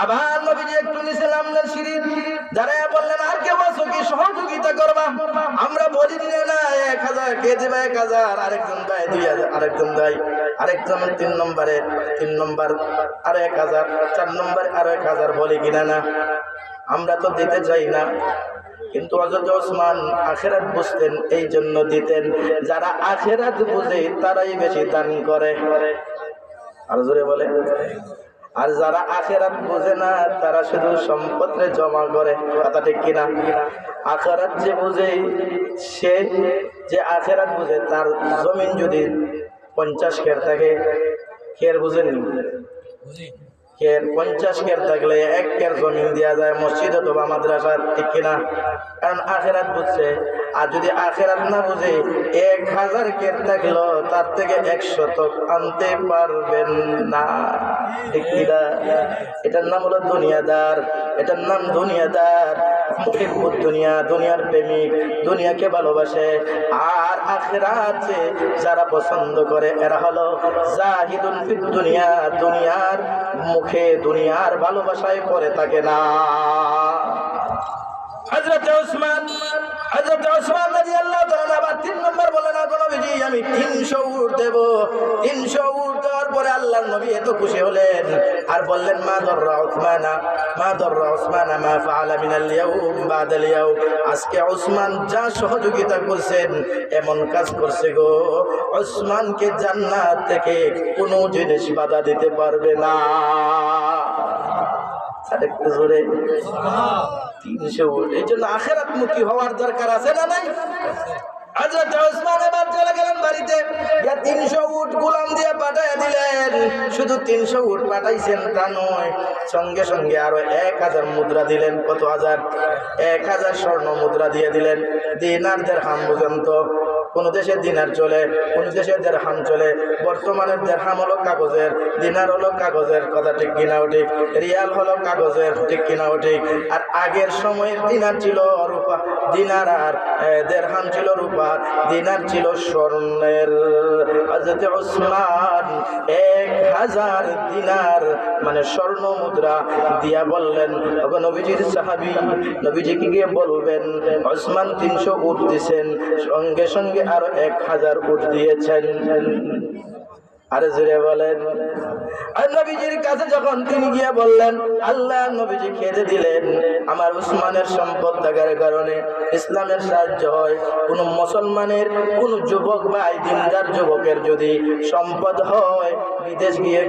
Speaker 1: আবার নবীজি একটু নিচে নামলেন সিঁড়ি, দাঁড়ায় বললেন, আর কেউ আছো কি সহযোগিতা করবা? আমরা বলি না 1000, কে দিবা 1000, আরেকজন দেয় 2000, আরেকজন দেয়, আরেকজন 3 নম্বর আর 1000, 4 নম্বর আর 1000, বলি কিনা না? আমরা তো দিতে চাই না, কিন্তু হযরত ওসমান আখিরাত বুঝতেন, এই জন্য দিতেন। যারা আখিরাত বুঝে তারাই বেশি দান করে। আর জোরে বলে। আর যারা আখিরাত বুঝে না তারা শুধু সম্পদে জমা করে। কথা ঠিক কিনা? আখিরাত যে বুঝে, সে যে আখিরাত বুঝে, তার জমিন যদি 50 খের থাকে, খের বুঝেন? খের 50 খের থাকলে 1 খের জমিন দেওয়া যায় মসজিদ অথবা মাদ্রাসা, ঠিক কিনা? কারণ আখিরাত বুঝছে। আর যদি আখিরাত না বুঝে, 1000 খের থাকলো তার থেকে 100 আনতে পারবেন না, ঠিক কিনা? এটার নাম হলো দুনিয়াদার, এটার নাম দুনিয়াদার। দুনিয়া, দুনিয়ার প্রেমিক, দুনিয়াকে ভালোবাসে। আর আখিরাতে যারা পছন্দ করে এরা হলো জাহিদুন ফিদ দুনিয়া, দুনিয়ার মুখে দুনিয়ার ভালোবাসায় পড়ে থাকে না। হযরত ওসমান রাদিয়াল্লাহু তাআলা আবার 3 নম্বর বলেন, ওগো নবীজি, আমি 300 উট দেব। 300 উট দেওয়ার পরে আল্লাহর নবী এত খুশি হলেন আর বললেন, মা দররা উসমানা মা ফাআলা মিনাল ইয়াউম বাদাল ইয়াউম। আজকে ওসমান যা সহযোগিতা করছেন, এমন কাজ করছে গো, ওসমানকে জান্নাত থেকে কোনো জিনিস বাধা দিতে পারবে না। আরেকটু জোরে। 300 উট। এই জন্য আখিরাত মুখী হওয়ার দরকার আছে না নাই? হযরত ওসমান এবার চলে গেলেন বাড়িতে, 300 উট গোলাম দিয়ে পাঠিয়ে দিলেন। শুধু 300 উট পাঠাইছেন তা নয়, সঙ্গে সঙ্গে আরো 1000 মুদ্রা দিলেন। কত হাজার? 1000 স্বর্ণ মুদ্রা দিয়ে দিলেন। দিনার দিরহাম বুঝেন তো? কোন দেশে দিনার চলে, কোন দেশে দিরহাম চলে। বর্তমানের দিরহাম হলো কাগজের, দিনার হলো কাগজের। কথা ঠিক কিনা? ঠিক। রিয়াল হলো কাগজের, ঠিক কিনা? ঠিক। আর আগের সময়ের দিনার ছিল রূপা, দিনার আর দিরহাম ছিল রূপার, দিনার ছিল স্বর্ণের। হযরত ওসমান 1000 দিনার মানে স্বর্ণ মুদ্রা দিয়া বললেন, ওগো নবীজির সাহাবী, নবীজিকে গিয়ে বলবেন ওসমান 300 উট দিয়েছেন, সঙ্গে সঙ্গে আরো 1000 উট দিয়েছেন। আরে জোরে বলেন। আর নবীজির কাছে যখন তিনি গিয়ে বললেন, আল্লাহ নবীজি খেতে দিলেন, আমার উসমানের সম্পদ থাকার কারণে ইসলামের সাহায্য হয়। কোন মুসলমানের কোন যুবক ভাই, দিনদার যুবকের যদি সম্পদ হয়, বিদেশ গিয়ে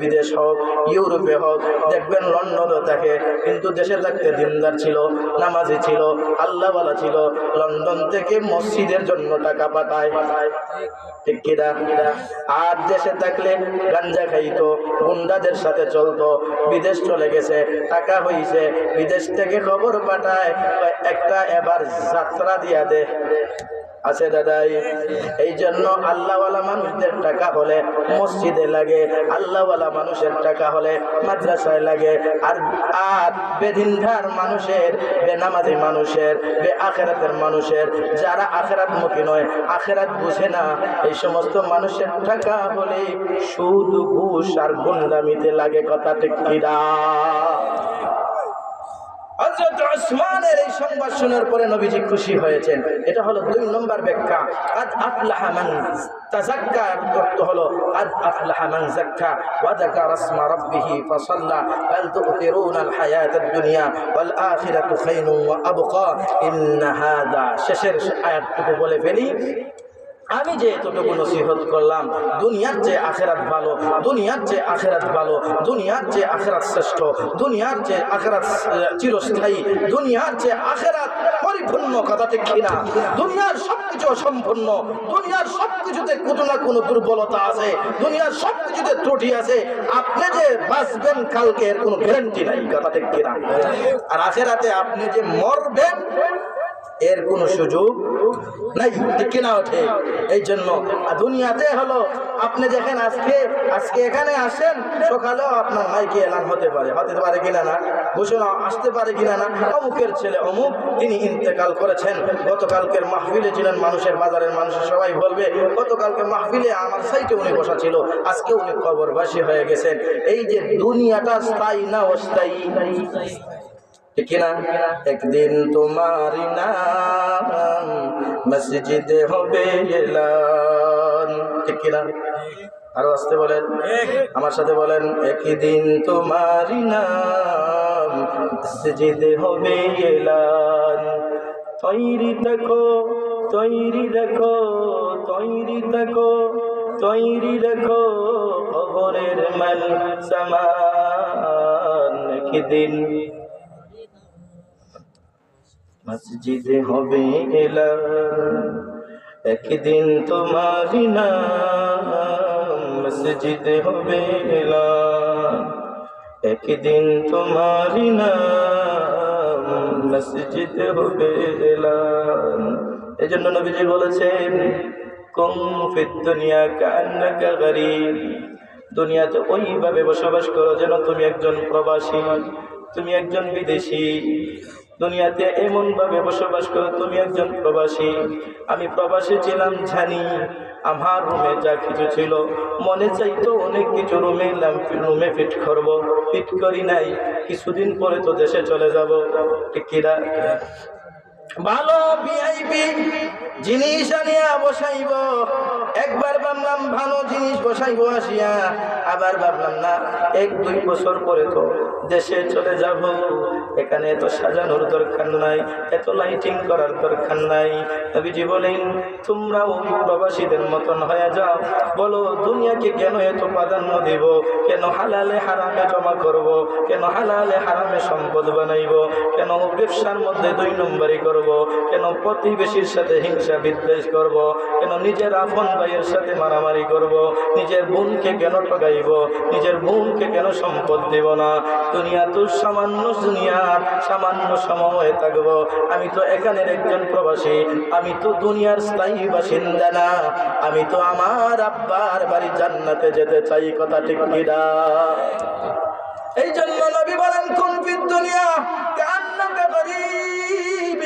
Speaker 1: বিদেশ হোক, ইউরোপে হোক, দেখবেন লন্ডনে থাকে, কিন্তু দেশে থাকতে দিনদার ছিল, নামাজি ছিল, আল্লাহওয়ালা ছিল, লন্ডন থেকে মসজিদের জন্য টাকা পাঠায়, ঠিক কিনা? আর দেশে থাকলে গাঞ্জা খাইতো, গুন্ডাদের সাথে চলতো, বিদেশ চলে গেছে, টাকা হইছে, বিদেশ থেকে খবর পাঠায় একটা এবার যাত্রা দিয়া দে। আছে দাদাই? এই জন্য আল্লাহওয়ালা মানুষদের টাকা হলে মসজিদে লাগে, আল্লাহওয়ালা মানুষের টাকা হলে মাদ্রাসায় লাগে। আর আর বেদিনদার মানুষের, বেনামাজি মানুষের, আখেরাতের মানুষের, যারা আখেরাতমুখী নয়, আখেরাত বুঝে না, এই সমস্ত মানুষের টাকা হলে সুদ, ঘুষ আর গুন্ডামিতে লাগে। কথা ঠিক কি না? হযরত ওসমানের এই সংবাদ শোনার পরে নবীজি খুশি হয়েছেন। এটা হলো 2 নম্বর ব্যাখ্যা। কাদ আফলাহা মান তাযাক্কা, অর্থ হলো কাদ আফলাহা মান যাক্কা ওয়া যাকারা ইসমা রাব্বিহি ফাসাল্লা বাল তু'থিরুনাল হায়াতাদ দুনিয়া ওয়াল আখিরাতু খায়রুন ওয়া আবকা ইন্না হাযা। শেষের আয়াতটুকু বলে ফেলি। আমি যে এতটুকু নসিহত করলাম, দুনিয়ার যে আখেরাত ভালো, দুনিয়ার যে আখেরাত ভালো, দুনিয়ার যে আখেরাত শ্রেষ্ঠ, দুনিয়ার যে আখেরাত চিরস্থায়ী, দুনিয়ার যে আখেরাত পরিপূর্ণ। কথা ঠিক কিনা? দুনিয়ার সবকিছু অসম্পূর্ণ, দুনিয়ার সবকিছুতে কোনো না কোনো দুর্বলতা আছে, দুনিয়ার সবকিছুতে ত্রুটি আছে। আপনি যে বাঁচবেন কালকে এর কোনো গ্যারান্টি নাই। কথা ঠিক কিনা? আর আখেরাতে আপনি যে মরবেন এর কোনো সুযোগ নাই। ঠিক কিনা ওঠে? এই জন্য দুনিয়াতে হলো আপনি দেখেন আজকে এখানে আসেন, সকালেও আপনার মাইকে এলান হতে পারে কিনা না, ঘোষণা আসতে পারে কিনা না, অমুকের ছেলে অমুক তিনি ইন্তেকাল করেছেন। গতকালকের মাহফিলে ছিলেন, মানুষের বাজারের মানুষের সবাই বলবে গতকালকে মাহফিলে আমার সাইটে উনি বসা ছিল, আজকে উনি কবরবাসী হয়ে গেছেন। এই যে দুনিয়াটা স্থায়ী না অস্থায়ী? ঠিক না? একদিন তোমারি নাম মসজিদে হবে এলান। ঠিক না? আরো আসতে বলেন, আমার সাথে বলেন, একদিন তোমারি নাম মসজিদে হবে এলান। তৈরি থাকো, তৈরি রাখো, তৈরি থাকো, তৈরি রাখো কবরের মাল সামান। একদিন মসজিদে হবে এলান, একদিন তোমারি নাম মসজিদে হবে এলান, একদিন তোমারি নাম মসজিদে হবে এলান। এই জন্য নবীজি বলেছেন, কুম ফিদ দুনিয়া কান্নাকা গরীব। দুনিয়াতে ওইভাবে বসবাস করো যেন তুমি একজন প্রবাসী, তুমি একজন বিদেশি। দুনিয়াতে এমন ভাবে বসবাস করো তুমি একজন প্রবাসী। আমি প্রবাসী ছিলাম, জানি আমার রুমে যা কিছু ছিল, মনে চাইতো অনেক কিছু রুমে ফিট করবো, ফিট করি নাই। কিছুদিন পরে তো দেশে চলে যাব। ঠিক কিনা? ভালো ভিআইপি জিনিস আনিয়া বসাইব, একবার ভাবলাম ভালো জিনিস বসাইব আসিয়া, আবার ভাবলাম না 1-2 বছর পরে তো দেশে চলে যাব। এখানে এত সাজানোর দরকার নাই, এত লাইটিং করার দরকার নাই। নবীজি বলেন, তোমরা ওই প্রবাসীদের মতন হয়ে যাও। বলো দুনিয়াকে কেন এত প্রাধান্য দিব, কেন হালালে হারামে জমা করব, কেন হালালে হারামে সম্পদ বানাইব, কেন ব্যবসার মধ্যে 2 নম্বরই করব, কেন প্রতিবেশীর সাথে হিংসা বিদ্বেষ করব, কেন নিজের আপন ভাইয়ের সাথে মারামারি করব, নিজের বোনকে কেন ঠকাইব, নিজের বোনকে কেন সম্পদ দেব না। দুনিয়া তো সামান্য, দুনিয়ার সামান্য সময় থাকবো। আমি তো এখানের একজন প্রবাসী, আমি তো দুনিয়ার স্থায়ী বাসিন্দা না, আমি তো আমার আব্বার বাড়ি জান্নাতে যেতে চাই। কথা ঠিক কিনা? এই জন্য নবী বলেন, কুন ফিদ দুনিয়া কান্নাকা গরীব।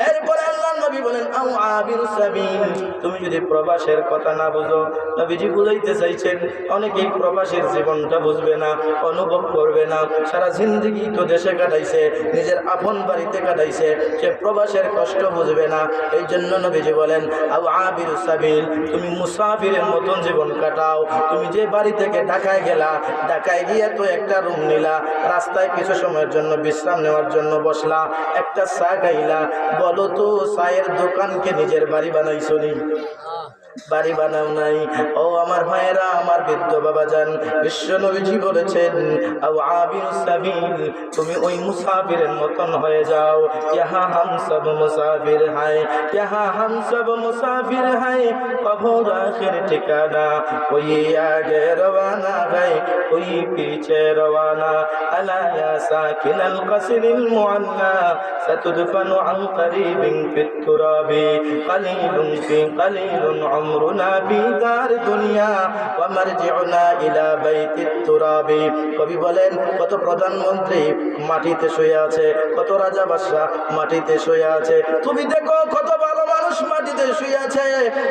Speaker 1: এরপরে আল্লাহ নবী বলেন, আও আবিরু সাবিল। তুমি যদি প্রবাসের কথা না বুঝো, নবীজি বুঝাইতে চাইছেন অনেকেই প্রবাসের জীবনটা বুঝবে না, অনুভব করবে না। সারা জিন্দেগি তো দেশে কাটাইছে, নিজের আপন বাড়িতে কাটাইছে, সে প্রবাসের কষ্ট বুঝবে না। এই জন্য নবীজি বলেন, আও আবিরু সাবিল, তুমি মুসাফিরের মতন জীবন কাটাও। তুমি যে বাড়ি থেকে ঢাকায় গেলা, ঢাকায় গিয়ে তো একটা রুম নিলা, রাস্তায় কিছু সময়ের জন্য বিশ্রাম নেওয়ার জন্য বসলা, একটা চা খাইলা। বলো তো চায়ের দোকানকে নিজের বাড়ি বানাইছো নি? বাড়ি বানাও নাই। ও আমার ভাইয়েরা, আমার বৃদ্ধ বাবা যান, বিশ্ব নবীজি বলেছেন আও আবিরুস সাবিল, তুমি ওই মুসাফিরের মতন হয়ে যাও। ইহা হাম সব মুসাফির হায়, ইহা হাম সব মুসাফির হায়, কবর আখির ঠিকানা, কোই আগে রওয়ানা है कोई पीछे रवाना। अला या साकिनल कस्रिल मुअल्ला सतुदफनु अन करीबिन फित तुराबी कलीलुन फी कलीलुन उम्रुना फी दार दुनिया व मरजिउना इला बैतित तुराबी। কবি বলেন, কত প্রধানমন্ত্রী মাটিতে শুয়ে আছে, কত রাজা বাদশা মাটিতে শুয়ে আছে। তুমি দেখো কত ভালো মানুষ মাটিতে শুয়ে আছে,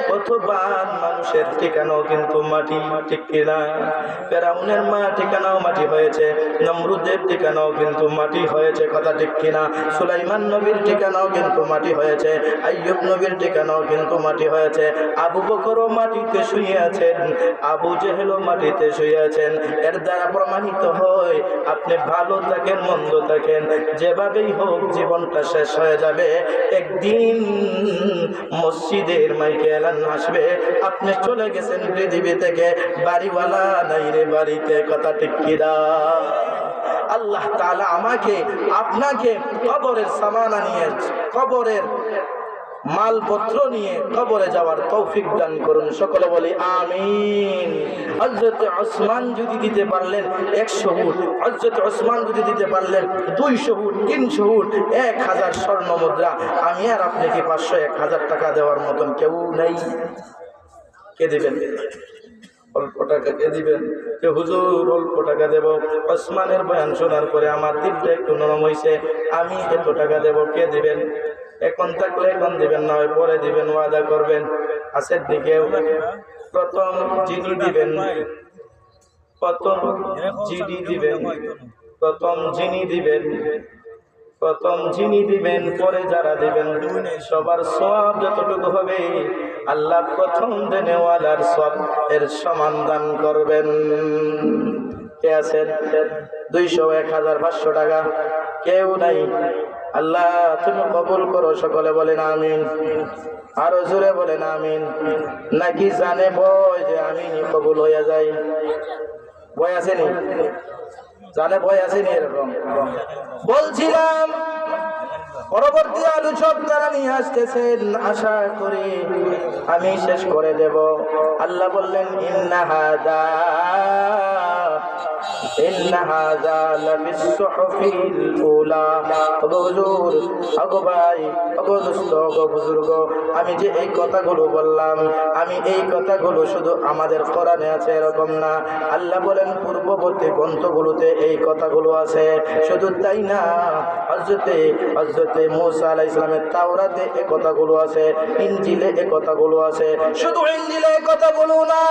Speaker 1: কত বান মানুষের ঠিকানাও কিন্তু মাটি, ঠিক কিনা? ফেরাউনের মা ঠিকানাও মাটি হয়েছে, নমরুদের ঠিকানাও কিন্তু মাটি হয়েছে, কথা ঠিক কিনা? সুলাইমান নবীর ঠিকানাও কিন্তু মাটি হয়েছে, আইয়ুব নবীর ঠিকানাও কিন্তু মাটি হয়েছে। আবু বকরও মাটিতে শুয়ে আছেন, আবু জেহেলও মাটিতে শুয়ে আছেন। এর দ্বারা প্রমাণিত হয় আপনি ভালো থাকেন মন্দ থাকেন, যেভাবেই হোক জীবনটা শেষ হয়ে যাবে। একদিন মসজিদের মাইকে এলান আসবে, আপনি চলে গেছেন পৃথিবী থেকে, বাড়িওয়ালা নাই রে বাড়িতে, কথা ঠিক কিনা? আল্লাহ তাআলা আমাকে আপনাকে কবরের সামানা নিয়ে, কবরের মালপত্র নিয়ে কবরে যাওয়ার তৌফিক দান করুন। সকলে বলি আমিন। হযরত ওসমান যদি দিতে পারলেন 100 উট, হযরত ওসমান যদি দিতে পারলেন 200 উট, 300 উট, 1000 স্বর্ণ মুদ্রা, আমি আর আপনি কি 500 1000 টাকা দেওয়ার মতন কেউ নেই? কে দিবেন? অল্প টাকা কে দিবেন? যে হুজুর অল্প টাকা দেব, ওসমানের বয়ান শোনার পরে আমার দিলটা একটু নরম হয়েছে, আমি এত টাকা দেব, কে দিবেন? এখন থাকলে এখন দিবেন, না হয় পরে দিবেন, ওয়াদা করবেন। আসের দিকে প্রথম যিনি দিবেন, প্রথম যিনি দিবেন, প্রথম যিনি দিবেন, প্রথম যিনি দিবেন, পরে যারা দিবেন, সবার সওয়াব যতটুকু হবে আল্লাহ প্রথম দেনেওয়ালার সওয়াব এর সমান দান করবেন। কে আছেন? 200, 1000, 500 টাকা কেউ নাই? আল্লাহ তুমি কবুল করো। সকলে বলেন আমিন। আরো জোরে বলেন আমিন। নাকি জানে ভয় যে আমি কবুল হইয়া যাই? ভয় আসেনি? জানে ভয় আসেনি? এরকম বলছিলাম। পরবর্তী আলোচক তারা নিয়ে আসতেছেন, আশা করি আমি শেষ করে দেব। আল্লাহ বললেন ইন্না হাদা লাফিস সুহুফিল উলা। ওগো হুজুর, ওগো ভাই, ওগো দোস্ত, ওগো বুজুর্গ, আমি যে এই কথাগুলো বললাম, আমি এই কথাগুলো শুধু আমাদের কোরআনে আছে এরকম না। আল্লাহ বলেন পূর্ববর্তী গ্রন্থগুলোতে এই কথাগুলো আছে। শুধু তাই না, হযরতে মূসা আলাইহিস সালামের তাওরাতে এই কথাগুলো আছে, ইনজিলে এই কথাগুলো আছে। শুধু ইনজিলে এই কথাগুলো না,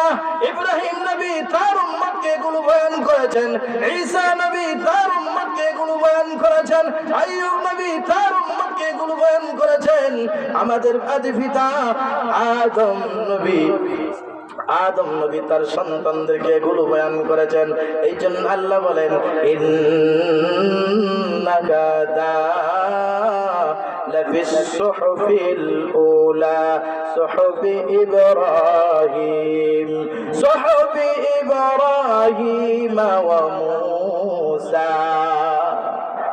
Speaker 1: ইব্রাহিম নবী তার উম্মতকে এগুলো বয়ান করেছেন, ঈসা নবী তার উম্মতকে এগুলো বয়ান করেছেন, আইয়ুব নবী তার উম্মতকে এগুলো বয়ান করেছেন। আমাদের আদি পিতা আদম নবী তার সন্তানদেরকে এগুলো বয়ান করেছেন। এই জন্য আল্লাহ বলেন ইন্নাকা লাফিস সুহুফিল উলা সুহুফি ইব্রাহিম ওয়া মূসা।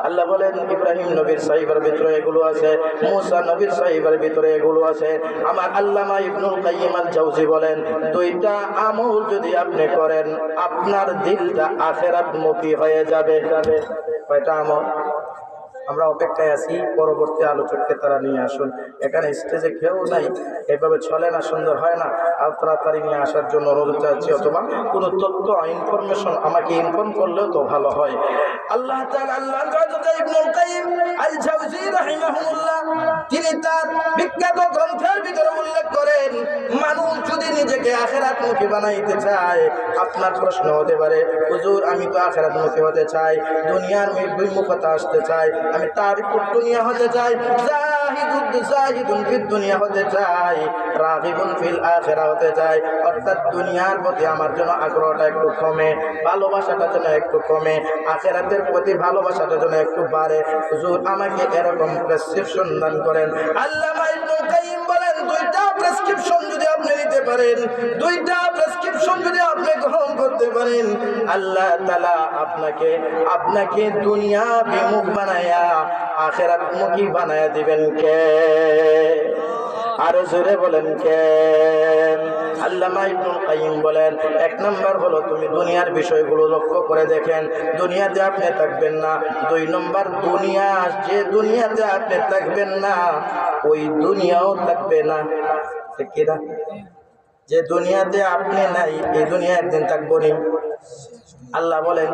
Speaker 1: আল্লাহ বলেন ইব্রাহিম নবীর সাহিবার ভিতরে এগুলো আছে, মূসা নবীর সাহিবার ভিতরে এগুলো আছে। আমার আল্লামা ইবনুল কাইয়িম আল জাওজি বলেন, দুইটা আমল যদি আপনি করেন আপনার দিলটা আখিরাতমুখী হয়ে যাবে। কয়টা আমল? আমরা অপেক্ষায় আছি, পরবর্তী আলোচককে তারা নিয়ে আসুন। এখানে স্টেজে কেউ নাই, এভাবে চলে না, সুন্দর হয় না। আর তাড়াতাড়ি নিয়ে আসার জন্য অনুরোধ চাচ্ছি, অথবা কোনো তথ্য ইনফরমেশন আমাকে ইনফর্ম করলেও তো ভালো হয়। আল্লাহ তাআলা ইবনুল কাইয়িম আল জাওজি রাহিমাহুল্লাহ তিনি তার বিখ্যাত গ্রন্থের ভিতরে উল্লেখ করেন, মানুষ যদি নিজেকে আখিরাতমুখী বানাইতে চায়, আপনার প্রশ্ন হতে পারে হুজুর আমি তো আখিরাতমুখী হতে চাই, দুনিয়ার বিমুখতা আসতে চাই, আমি তার দুনিয়া হতে চাই। জাহিদুন ফিদ দুনিয়া হতে চাই, রাগিবুন ফিল আখিরাহ হতে চাই। অর্থাৎ দুনিয়ার প্রতি আমার জন্য আগ্রহটা একটু কমে, ভালোবাসাটা যেন একটু কমে, আখিরাতের প্রতি ভালোবাসাটা যেন একটু বাড়ে। হুজুর আমাকে এরকম প্রেসক্রিপশন দান করেন। আল্লামা ইবনুল কাইয়্যিম বলেন, দুইটা প্রেসক্রিপশন যদি আপনি নিতে পারেন, দুইটা প্রেসক্রিপশন যদি আপনি গ্রহণ করতে পারেন, আল্লাহ তাআলা আপনাকে দুনিয়া বিমুখ বানায়া আখিরাত মুখী বানায়া দিবেন কে? আরো জোরে বলেন কে? আল্লামা ইবনুল কাইয়্যিম বলেন, এক নাম্বার হলো তুমি দুনিয়ার বিষয়গুলো লক্ষ্য করে দেখেন, দুনিয়াতে আপনি থাকবেন না। দুই নম্বর, যে দুনিয়াতে আপনি থাকবেন না ওই দুনিয়াও থাকবে না, ঠিক কি না? যে দুনিয়াতে আপনি নাই এই দুনিয়া একদিন থাকবো নি। আল্লাহ বলেন,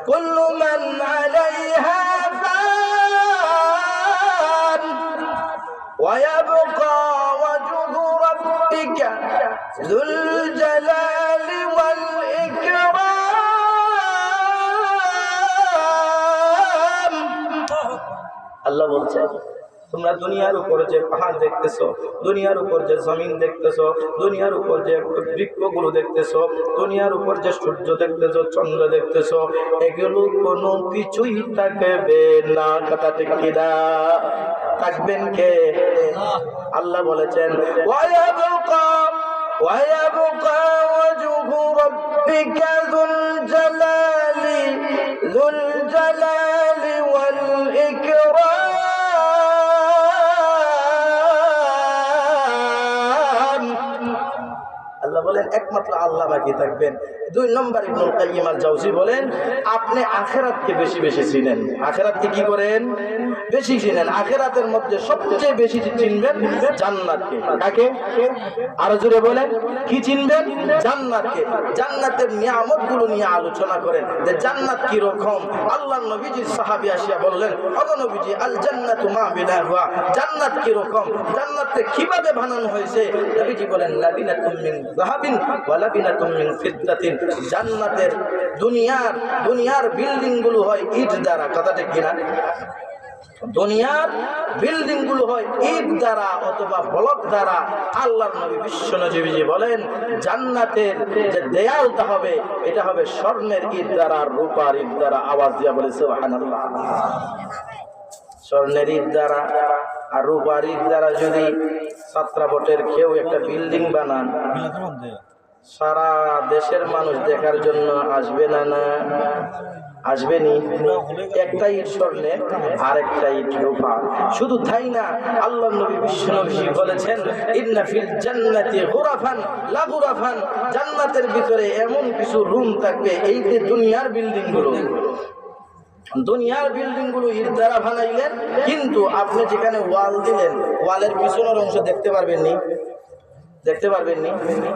Speaker 1: কুল্লু মান আলাইহা ফান ওয়া ইয়াবকা ওয়াজহু রাব্বিকা যুল জালালি ওয়াল ইকরাম। আল্লাহ বলছেন, তোমরা দুনিয়ার উপর যে পাহাড় দেখতেছো, দুনিয়ার উপর যে জমিন দেখতেছো, দুনিয়ার উপর যে বৃক্ষগুলো দেখতেছো, দুনিয়ার উপর যে সূর্য দেখতেছো, চন্দ্র দেখতেছো, এগুলো কোনো কিছুই থাকবে না। কথা ঠিক কিনা? থাকবেন কে? আল্লাহ বলেছেন, ওয়ায়াবকা ওয়াজহু রাব্বিকা যুল জালালি ওয়াল ইকরাম। আল্লাহ বলেন, একমাত্র আল্লাহ বাকি থাকবেন। দুই নম্বর, ইবনুল কাইয়্যিম আল জাওজি বলেন, আপনি আখিরাতকে বেশি বেশি চিনেন। আখিরাতকে কি করেন? বেশি চিনেন। আখিরাতের মধ্যে সবচেয়ে বেশি চিনবেন জান্নাতকে। কাকে? আরো জোরে বলেন, কি চিনবেন? জান্নাতকে। জান্নাতের নিয়ামতগুলো নিয়ে আলোচনা করেন যে জান্নাত কি রকম। আল্লাহর নবীজির সাহাবী আসিয়া বললেন, ওগো নবীজি, আল জান্নাতু মা বিনাহুয়া, জান্নাত কি রকম, জান্নাতকে কিভাবে বানানো হয়েছে? নবীজি বলেন, লাবিনাতুম মিন যাহাবিন ওয়া লাবিনাতুম মিন ফিদ্দাতিন। জান্নাতের দুনিয়ার বিল্ডিং গুলো হয় ইট দ্বারা। কথা ঠিক কিনা? দুনিয়ার বিল্ডিং গুলো হয় ইট দ্বারা অথবা ব্লক দ্বারা। আল্লাহর নবী বিশ্ব নবীজি বলেন, জান্নাতের যে দেয়ালটা হবে এটা হবে স্বর্ণের ইট দ্বারা, রূপার ইট দ্বারা। আওয়াজ দিয়া বলে সুবহানাল্লাহ। স্বর্ণের ইট দ্বারা আর রূপার ইট দ্বারা যদি ছাত্রাবটের কেউ একটা বিল্ডিং বানান, সারা দেশের মানুষ দেখার জন্য আসবে না? না আসবেনি? একটা ইট স্বর্ণের আর একটা ইট রূপা। শুধু তাই না, আল্লাহর নবী বিশ্ব নবী বলেছেন, ইন্না ফিল জান্নাতি গুরাফান লা গুরাফান, জান্নাতের ভিতরে এমন কিছু রুম থাকবে, এই যে দুনিয়ার বিল্ডিং গুলো ইট দ্বারা বানাইলেন, কিন্তু আপনি যেখানে ওয়াল দিলেন, ওয়ালের পিছনের অংশ দেখতে পারবেননি।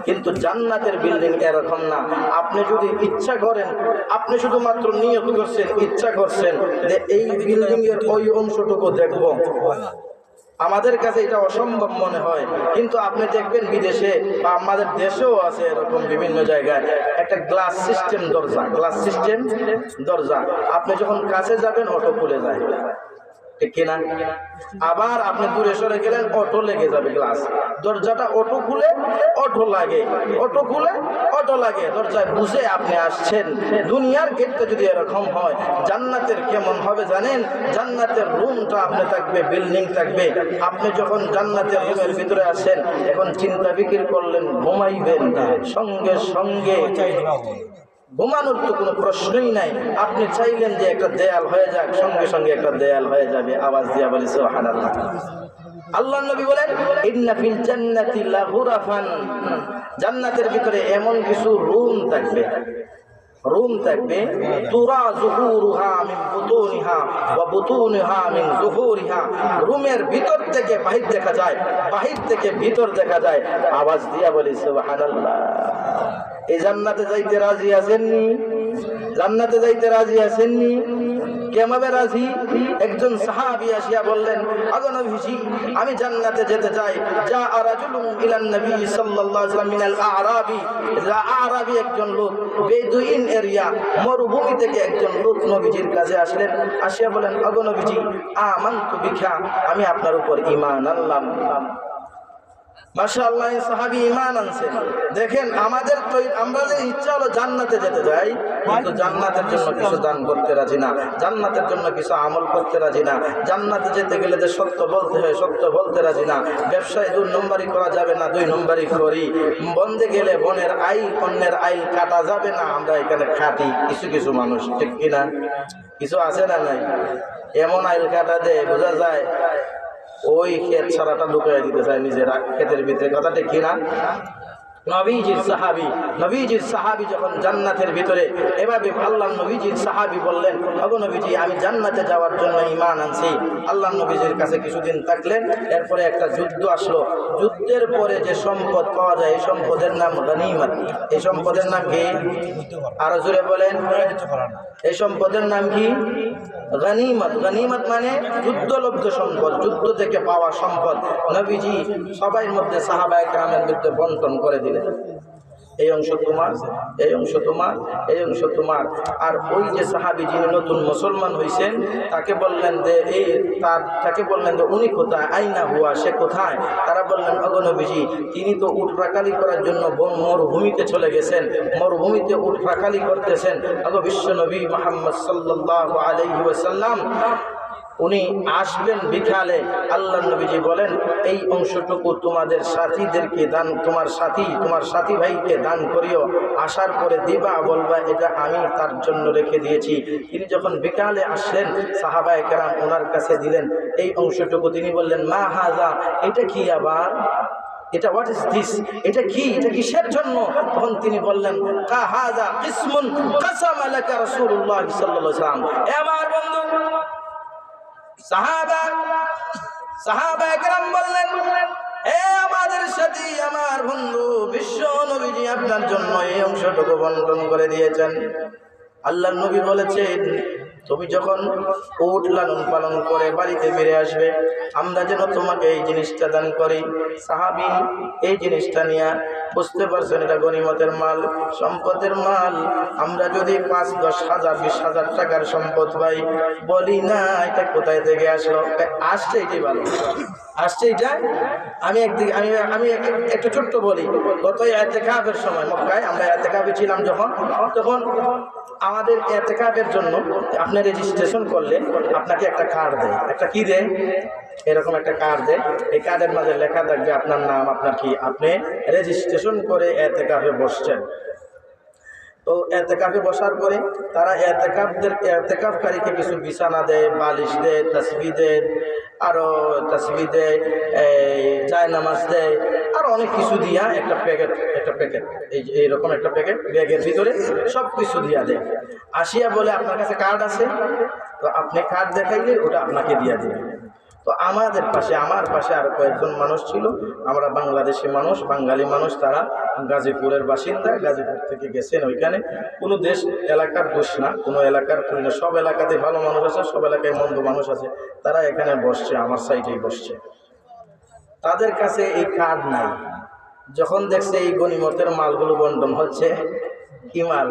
Speaker 1: কিন্তু জান্নাতের বিল্ডিং এরকম না। আপনি যদি ইচ্ছা করেন, আপনি শুধুমাত্র নিয়ত করছেন, ইচ্ছা করছেন যে এই বিল্ডিং এর ওই অংশটুকু দেখব, আমাদের কাছে এটা অসম্ভব মনে হয়। কিন্তু আপনি দেখবেন বিদেশে বা আমাদের দেশেও আছে এরকম বিভিন্ন জায়গায় একটা গ্লাস সিস্টেম দরজা। আপনি যখন কাছে যাবেন অটো খুলে যায়, ঠিক কিনা? আবার আপনি দূরে সরে গেলেন, অটো লেগে যাবে গ্লাস। দরজাটা অটো খুলে অটো লাগে, দরজায় বুঝে আপনি আসছেন। দুনিয়ার গেটটা যদি এরকম হয়, জান্নাতের কেমন হবে জানেন? জান্নাতের রুমটা আপনি থাকবে, বিল্ডিং থাকবে। আপনি যখন জান্নাতের রুমের ভিতরে আসেন, এখন চিন্তা ফিকির করলেন, ঘুমাইবেন, সঙ্গে সঙ্গে ঘুমানোর তো কোনো প্রশ্নই নাই। আপনি চাইলেন যে একটা দেয়াল হয়ে যাক, সঙ্গে সঙ্গে একটা দেয়াল হয়ে যাবে। আওয়াজ দিয়া বলি সুবহানাল্লাহ। আল্লাহর নবী বলেন, ইন্না ফিল জান্নাতি লা গুরাফান, জান্নাতের ভিতরে এমন কিছু রুম থাকবে তুরা যুহুরুহা মিন বুতুনিহা ওয়া বুতুনিহা মিন যুহুরিহা। রুমের ভিতর থেকে বাহির দেখা যায়, বাহির থেকে ভিতর দেখা যায়। আওয়াজ দিয়া বলি সুবহানাল্লাহ। এই জান্নাতে যাইতে রাজি আছেননি? কেমনে রাজি? একজন সাহাবী আসিয়া বললেন, আগো নবীজি, আমি জান্নাতে যেতে চাই। যা রাজুলুন ইলান নবী সাল্লাল্লাহু আলাইহি ওয়াসাল্লাম মিনাল আরাবি, আরাবি একজন লোক, বেদুইন এরিয়া, মরুভূমি থেকে একজন লোক নবীজির কাছে আসলেন। আসিয়া বলেন, আগো নবীজি, আমানতু বিকা, আমি আপনার উপর ঈমান আনলাম। মাশাআল্লাহ, সাহাবী ঈমান আনছেন। দেখেন, আমাদের তো আমরা যে ইচ্ছা হলো জান্নাতে যেতে চাই, কিন্তু জান্নাতের জন্য কিছু দান করতে রাজি না, জান্নাতের জন্য কিছু আমল করতে রাজি না। জান্নাতে যেতে গেলে যে সত্য বলতে হয়, সত্য বলতে রাজি না। ব্যবসায় 2 নম্বরই করা যাবে না, 2 নম্বরই করি। বন্ধে গেলে বনের আইল অন্যের আইল কাটা যাবে না, আমরা এখানে খাটি কিছু কিছু মানুষ, ঠিক কিনা? কিছু আছে না নাই? এমন আইল কাটা দেয়, বোঝা যায় ওই ক্ষেত ছাড়াটা ঢুকিয়ে দিতে চায় নিজেরা ক্ষেতের ভিতরে, কথা ঠিক কিনা? নবীজির সাহাবী যখন জান্নাতের ভিতরে এভাবে আল্লাহ নবীজির সাহাবী বললেন, ওগো নবীজি, আমি জান্নাতে যাওয়ার জন্য ঈমান আনছি। আল্লাহ নবীজির কাছে কিছুদিন থাকলেন, এরপরে একটা যুদ্ধ আসলো। যুদ্ধের পরে যে সম্পদ পাওয়া যায়, এই সম্পদের নাম গনিমত। এই সম্পদের নাম কি? আরো জোরে বলেন। এই সম্পদের নাম কি? গনিমত। গনিমত মানে যুদ্ধলব্ধ সম্পদ, যুদ্ধ থেকে পাওয়া সম্পদ। নবীজি সবার মধ্যে সাহাবায়ে কেরামের মধ্যে বন্টন করে দিলেন, এই অংশ তোমার, এই অংশ তোমার, এই অংশ তোমার। আর ওই যে সাহাবী যিনি নতুন মুসলমান হয়েছেন, তাকে বললেন যে তাকে বললেন যে উনি কোথায়, আইনা হুয়া, সে কোথায়? তারা বললেন, ওগো নবীজি, তিনি তো উট রাখালি করার জন্য মরুভূমিতে চলে গেছেন, মরুভূমিতে উট রাখালি করতেছেন। ওগো বিশ্ব নবী মুহাম্মদ সাল্লাল্লাহু আলাইহি ওয়াসাল্লাম, উনি আসবেন বিকালে। আল্লাহ নবীজি বলেন, এই অংশটুকু তোমাদের সাথীদেরকে দান, তোমার সাথী ভাইকে দান করিও, আসার পরে দিবা, বলবা এটা আমি তার জন্য রেখে দিয়েছি। তিনি যখন বিকালে আসলেন, সাহাবায়ে কেরাম ওনার কাছে দিলেন এই অংশটুকু। তিনি বললেন, মা হাজা, এটা কি আবার? এটা হোয়াট ইজ দিস? এটা কি? এটা কিসের জন্য? তখন তিনি বললেন, হাজা কিসমুন কাসাম লাকা রাসূলুল্লাহ সাল্লাল্লাহু আলাইহি ওয়াসাল্লাম। আমার বন্ধু সাহাবায়ে কেরাম বললেন, হে আমাদের সাথী, আমার বন্ধু বিশ্ব নবীজি আপনার জন্য এই অংশটুকু বন্টন করে দিয়েছেন। আল্লাহর নবী বলেছেন, তুমি যখন উট লালন পালন করে বাড়িতে ফিরে আসবে, আমরা যেন তোমাকে এই জিনিসটা দান করি। সাহাবী এই জিনিসটা নিয়ে, বুঝতে পারছেন, এটা গনিমতের মাল, সম্পদের মাল। আমরা যদি 5, 10 হাজার 20 হাজার টাকার সম্পদ পাই, বলি না এটা কোথায় থেকে আসলো, আসছে এটাই ভালো, আসছে এটা। আমি একটু ছোট্ট বলি, গত ইতিকাফের সময় মক্কায় আমরা ইতিকাফে ছিলাম যখন, তখন আমাদের ইতিকাফের জন্য আপনি রেজিস্ট্রেশন করলে আপনাকে একটা কার্ড দেয়। একটা কি দেয়? এরকম একটা কার্ড দেয়। এই কার্ডের মাঝে লেখা থাকবে আপনার নাম, আপনার কি, আপনি রেজিস্ট্রেশন করে ইতিকাফে বসছেন। তো ইতিকাফে বসার পরে তারা ইতিকাফকারীকে কিছু বিছানা দেয়, বালিশ দেয়, তাসবিহ দেয়, আরও তাসবিহ দেয়, জায়নামাজ দেয়, আরও অনেক কিছু দিয়া একটা প্যাকেট এইরকম একটা প্যাকেট, ব্যাগের ভিতরে সব কিছু দিয়া দেয়। আসিয়া বলে, আপনার কাছে কার্ড আছে, তো আপনি কার্ড দেখাইলে ওটা আপনাকে দিয়া দেবে। তো আমার পাশে আরো কয়েকজন মানুষ ছিল, আমরা বাংলাদেশি মানুষ, বাঙালি মানুষ, তারা গাজীপুরের বাসিন্দা, গাজীপুর থেকে গেছেন ওইখানে। কোনো দেশ এলাকার দোষ না, কোনো এলাকার না, সব এলাকাতে ভালো মানুষ আছে, সব এলাকায় মন্দ মানুষ আছে। তারা এখানে বসছে, আমার সাইডেই বসছে, তাদের কাছে এই কার্ড নাই। যখন দেখছে এই গনিমতের মালগুলো বন্টন হচ্ছে, কি মাল?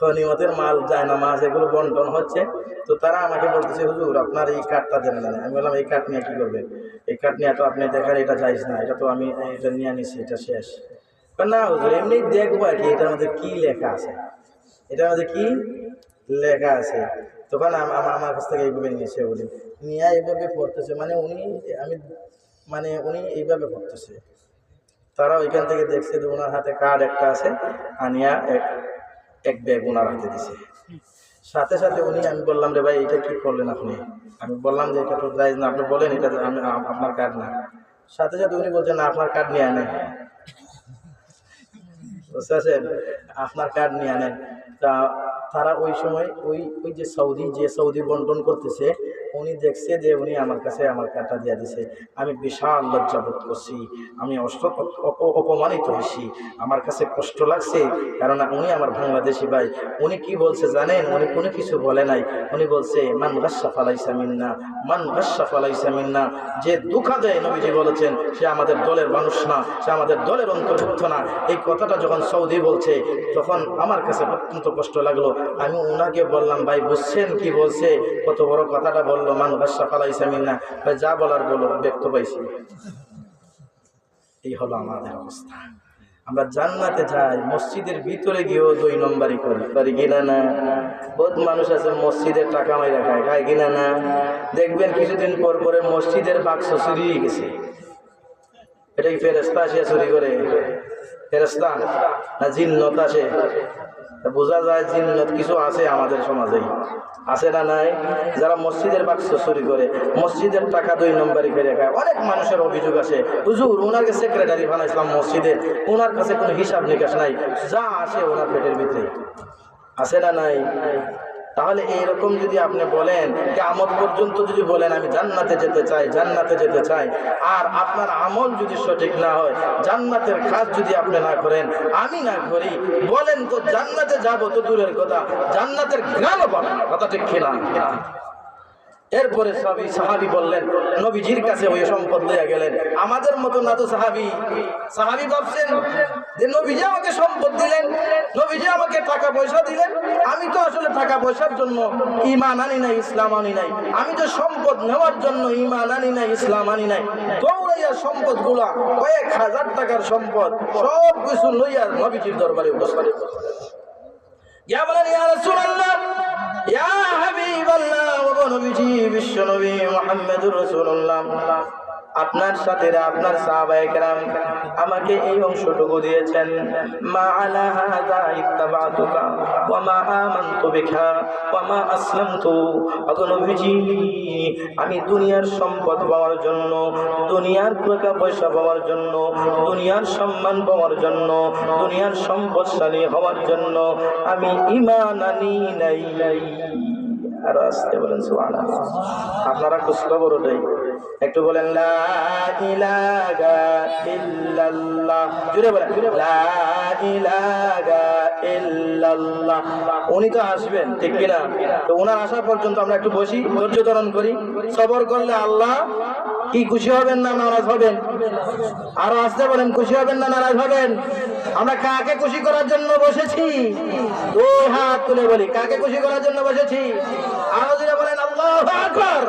Speaker 1: গনিমতের মাল, জায়নামাজ, এগুলো বন্টন হচ্ছে। তো তারা আমাকে বলতেছে, হুজুর আপনার এই কার্ডটা দেন না। আমি বললাম, এই কার্ড নিয়ে কী করবেন? এই কার্ড নিয়ে তো আপনি দেখার এটা যাইজ না, এটা তো আমি এটা নিয়ে নিছি, এটা শেষ। না হুজুর, এমনি দেখবো আর কি এটার মধ্যে কী লেখা আছে, এটার মধ্যে কী লেখা আছে। তখন আমার কাছ থেকে এইভাবে নিয়েছে, উনি নিয়ে এইভাবে পড়তেছে, উনি এইভাবে পড়তেছে। তারা ওইখান থেকে দেখছে যে ওনার হাতে কার্ড একটা আছে, আনিয়া এক ব্যাগ ওনার হাতে দিছে। সাথে সাথে আমি বললাম, রে ভাই এটা কি করলেন আপনি? আমি বললাম যে এটা তো যাইজ না, আপনি বলেন এটা আপনার কার্ড না। সাথে সাথে উনি বলছেন, না আপনার কার্ড নিয়ে আনেন, বুঝতে পারছেন, আপনার কার্ড নিয়ে আনেন। তা তারা ওই সময় ওই যে সৌদি বন্টন করতেছে, উনি দেখছে যে উনি আমার কাছে আমার কার্ডটা দিয়ে দিছে, আমি বিশাল লজ্জাবোধ করছি, আমি অপমানিত হয়েছি, আমার কাছে কষ্ট লাগছে। কারণ উনি আমার বাংলাদেশি ভাই। উনি কি বলছে জানেন? উনি কোনো কিছু বলে নাই, উনি বলছে মান গাসসা ফালাইসা মিন্না, মান গাসসা ফালাইসা মিন্না। যে ধোঁকা দেয়, নবীজি বলেছেন, সে আমাদের দলের মানুষ না, সে আমাদের দলের অন্তর্ভুক্ত না। এই কথাটা যখন সৌদি বলছে তখন আমার কাছে অত্যন্ত কষ্ট লাগলো। আমি ওনাকে বললাম, ভাই বুঝছেন কি বলছে? কত বড় কথাটা বললো, মান গাসসা ফালাইসা মিন্না। যা বলার বলো, ব্যক্ত পাইছি। এই হলো আমাদের অবস্থা। আমরা জান্নাতে যাই, মসজিদের ভিতরে গিয়েও 2 নম্বরই করি, পারি কিনা না? বহুত মানুষ আছে মসজিদের টাকা মাইরা খায়, খায় কিনা না? দেখবেন কিছুদিন পর পরে মসজিদের বাক্স চুরি হয়ে গেছে। এটা কি ফেরেশতা আসে চুরি করে? ফেরেশতা না জিন্নত আসে? বোঝা যায় জিন্নত কিছু আছে আমাদের সমাজেই, আছে না নাই? যারা মসজিদের বাক্স চুরি করে, মসজিদের টাকা 2 নম্বরই করে খায়। অনেক মানুষের অভিযোগ আছে, হুজুর ওনাকে সেক্রেটারি বানাইছিলাম মসজিদে, ওনার কাছে কোনো হিসাব নিকাশ নাই, যা আসে ওনার পেটের ভিতরে, আছে না নাই? তাহলে এইরকম যদি আপনি বলেন, কিয়ামত পর্যন্ত যদি বলেন আমি জান্নাতে যেতে চাই, জান্নাতে যেতে চাই, আর আপনার আমল যদি সঠিক না হয়, জান্নাতের কাজ যদি আপনি না করেন, আমি না করি, বলেন তো জান্নাতে যাব তো দূরের কথা, জান্নাতের ঘ্রাণও পাবেন না। কথা ঠিক কিনা? এরপরে সাহাবী বললেন, নবীজির কাছে ওই সম্পদ লইয়া গেলেন। আমাদের মতো না তো সাহাবী। সাহাবী ভাবছেন যে নবীজি আমাকে সম্পদ দিলেন, নবীজি আমাকে টাকা পয়সা দিলেন, আমি তো আসলে টাকা পয়সার জন্য ঈমান আনি নাই, ইসলাম আনি নাই, আমি তো সম্পদ নেওয়ার জন্য ঈমান আনি নাই, ইসলাম আনি নাই। দৌড়াইয়া সম্পদ গুলা, কয়েক হাজার টাকার সম্পদ সব কিছু লইয়া নবীজির দরবারে উপস্থিত। ইয়া বলেন, ইয়া রাসূলুল্লাহ, ইয়া হাবিবাল্লাহ, ওগো নবীজি, বিশ্ব নবী মুহাম্মদুর রাসূলুল্লাহ, আপনার সাথে আপনার সাহাবায়ে কেরাম আমাকে এই অংশটুকু দিয়েছেন, মা আলা হাযা ইত্তাবাতুকা ওয়া মা আমানতু বিকা ওয়া মা আসলামতু। ওগো নবীজি, আমি দুনিয়ার সম্পদ পাওয়ার জন্য, দুনিয়ার টাকা পয়সা পাওয়ার জন্য, দুনিয়ার সম্মান পাওয়ার জন্য, দুনিয়ার সম্পদশালী হওয়ার জন্য আমি ঈমান আনি নাই। আর আসতে বলেন সুবহানাল্লাহ। আপনারা খুশ খবর ওটাই, একটু বলেন লা ইলাহা ইল্লাল্লাহ, জুড়ে বলেন লা ইলাহা ইল্লাল্লাহ। উনি তো আসবেন, ঠিক কিনা? তো ওনার আসা পর্যন্ত আমরা একটু বসি, ধৈর্য ধারণ করি। সবর করলে আল্লাহ কি খুশি হবেন না নারাজ হবেন? আরো আসতে বলেন, খুশি হবেন না নারাজ হবেন? আমরা কাকে খুশি করার জন্য বসেছি? 2 হাত তুলে বলি, কাকে খুশি করার জন্য বসেছি? আরো জোরে বলেন আল্লাহু আকবার,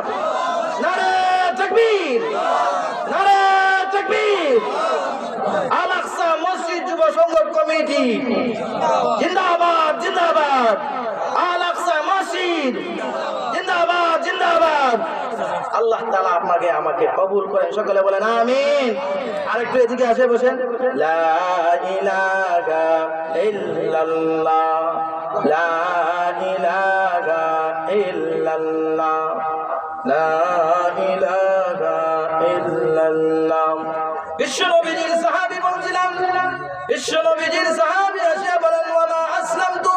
Speaker 1: নারে তাকবীর, নারে তাকবীর। আল আকসা মসজিদ যুব সংঘ কমিটি জিন্দাবাদ, জিন্দাবাদ। আল আকসা মসজিদ জিন্দাবাদ, জিন্দাবাদ। আল্লাহ তাআলা আপনাকে আমাকে কবুল করেন, সকলে বলেন আমিন। আরেকটু এদিকে আসে বসেন। লা ইলাহা ইল্লাল্লাহ, লা ইলাহা ইল্লাল্লাহ, লা ইলাহা ইল্লাল্লাহ। বিশ্ব নবীজির সাহাবী বলছিলাম, বিশ্ব নবীজির সাহাবী এসে বলেন, ওয়া মা আসলামতু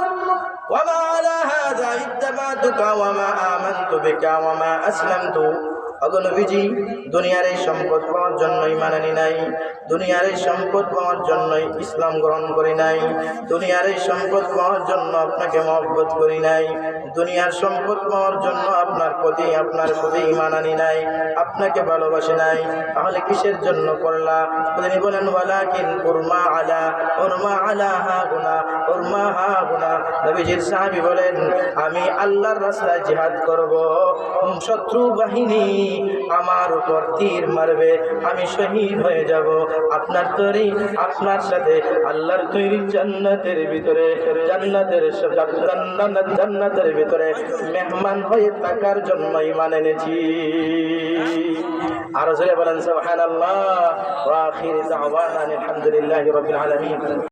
Speaker 1: ওয়া মা আলা হাযা ইত্তাবাতুকা ওয়া মা আমানতু বিকা ওয়া মা আসলামতু। ওগো নবীজি, দুনিয়ার এই সম্পদ পাওয়ার জন্য ঈমান আনি নাই, দুনিয়ার এই সম্পদ পাওয়ার জন্যই ইসলাম গ্রহণ করি নাই, দুনিয়ার এই সম্পদ পাওয়ার জন্য আপনাকে মহব্বত করি নাই, দুনিয়ার সম্পদ পাওয়ার জন্য আপনার প্রতি ঈমান আনি নাই, আপনাকে ভালোবাসি নাই। তাহলে কিসের জন্য করলা? তিনি বলেন, ওয়ালাকিন উরমা আলা হাগুনা, উরমা হাগুনা। নবীজির সাহাবী বলেন, আমি আল্লাহর রাস্তায় জিহাদ করব, শত্রু বাহিনী আমার উপর তীর মারবে, আমি শহীদ হয়ে যাব। আপনার তৈরি, আপনার সাথে আল্লাহর তৈরি জান্নাতের ভিতরে, জান্নাতের ভিতরে মেহমান হয়ে থাকার জন্য ঈমান এনেছি। আরো জোরে বলেন সুবহানাল্লাহ। ওয়া আখির দাওয়ানা আলহামদুলিল্লাহি রাব্বিল আলামিন।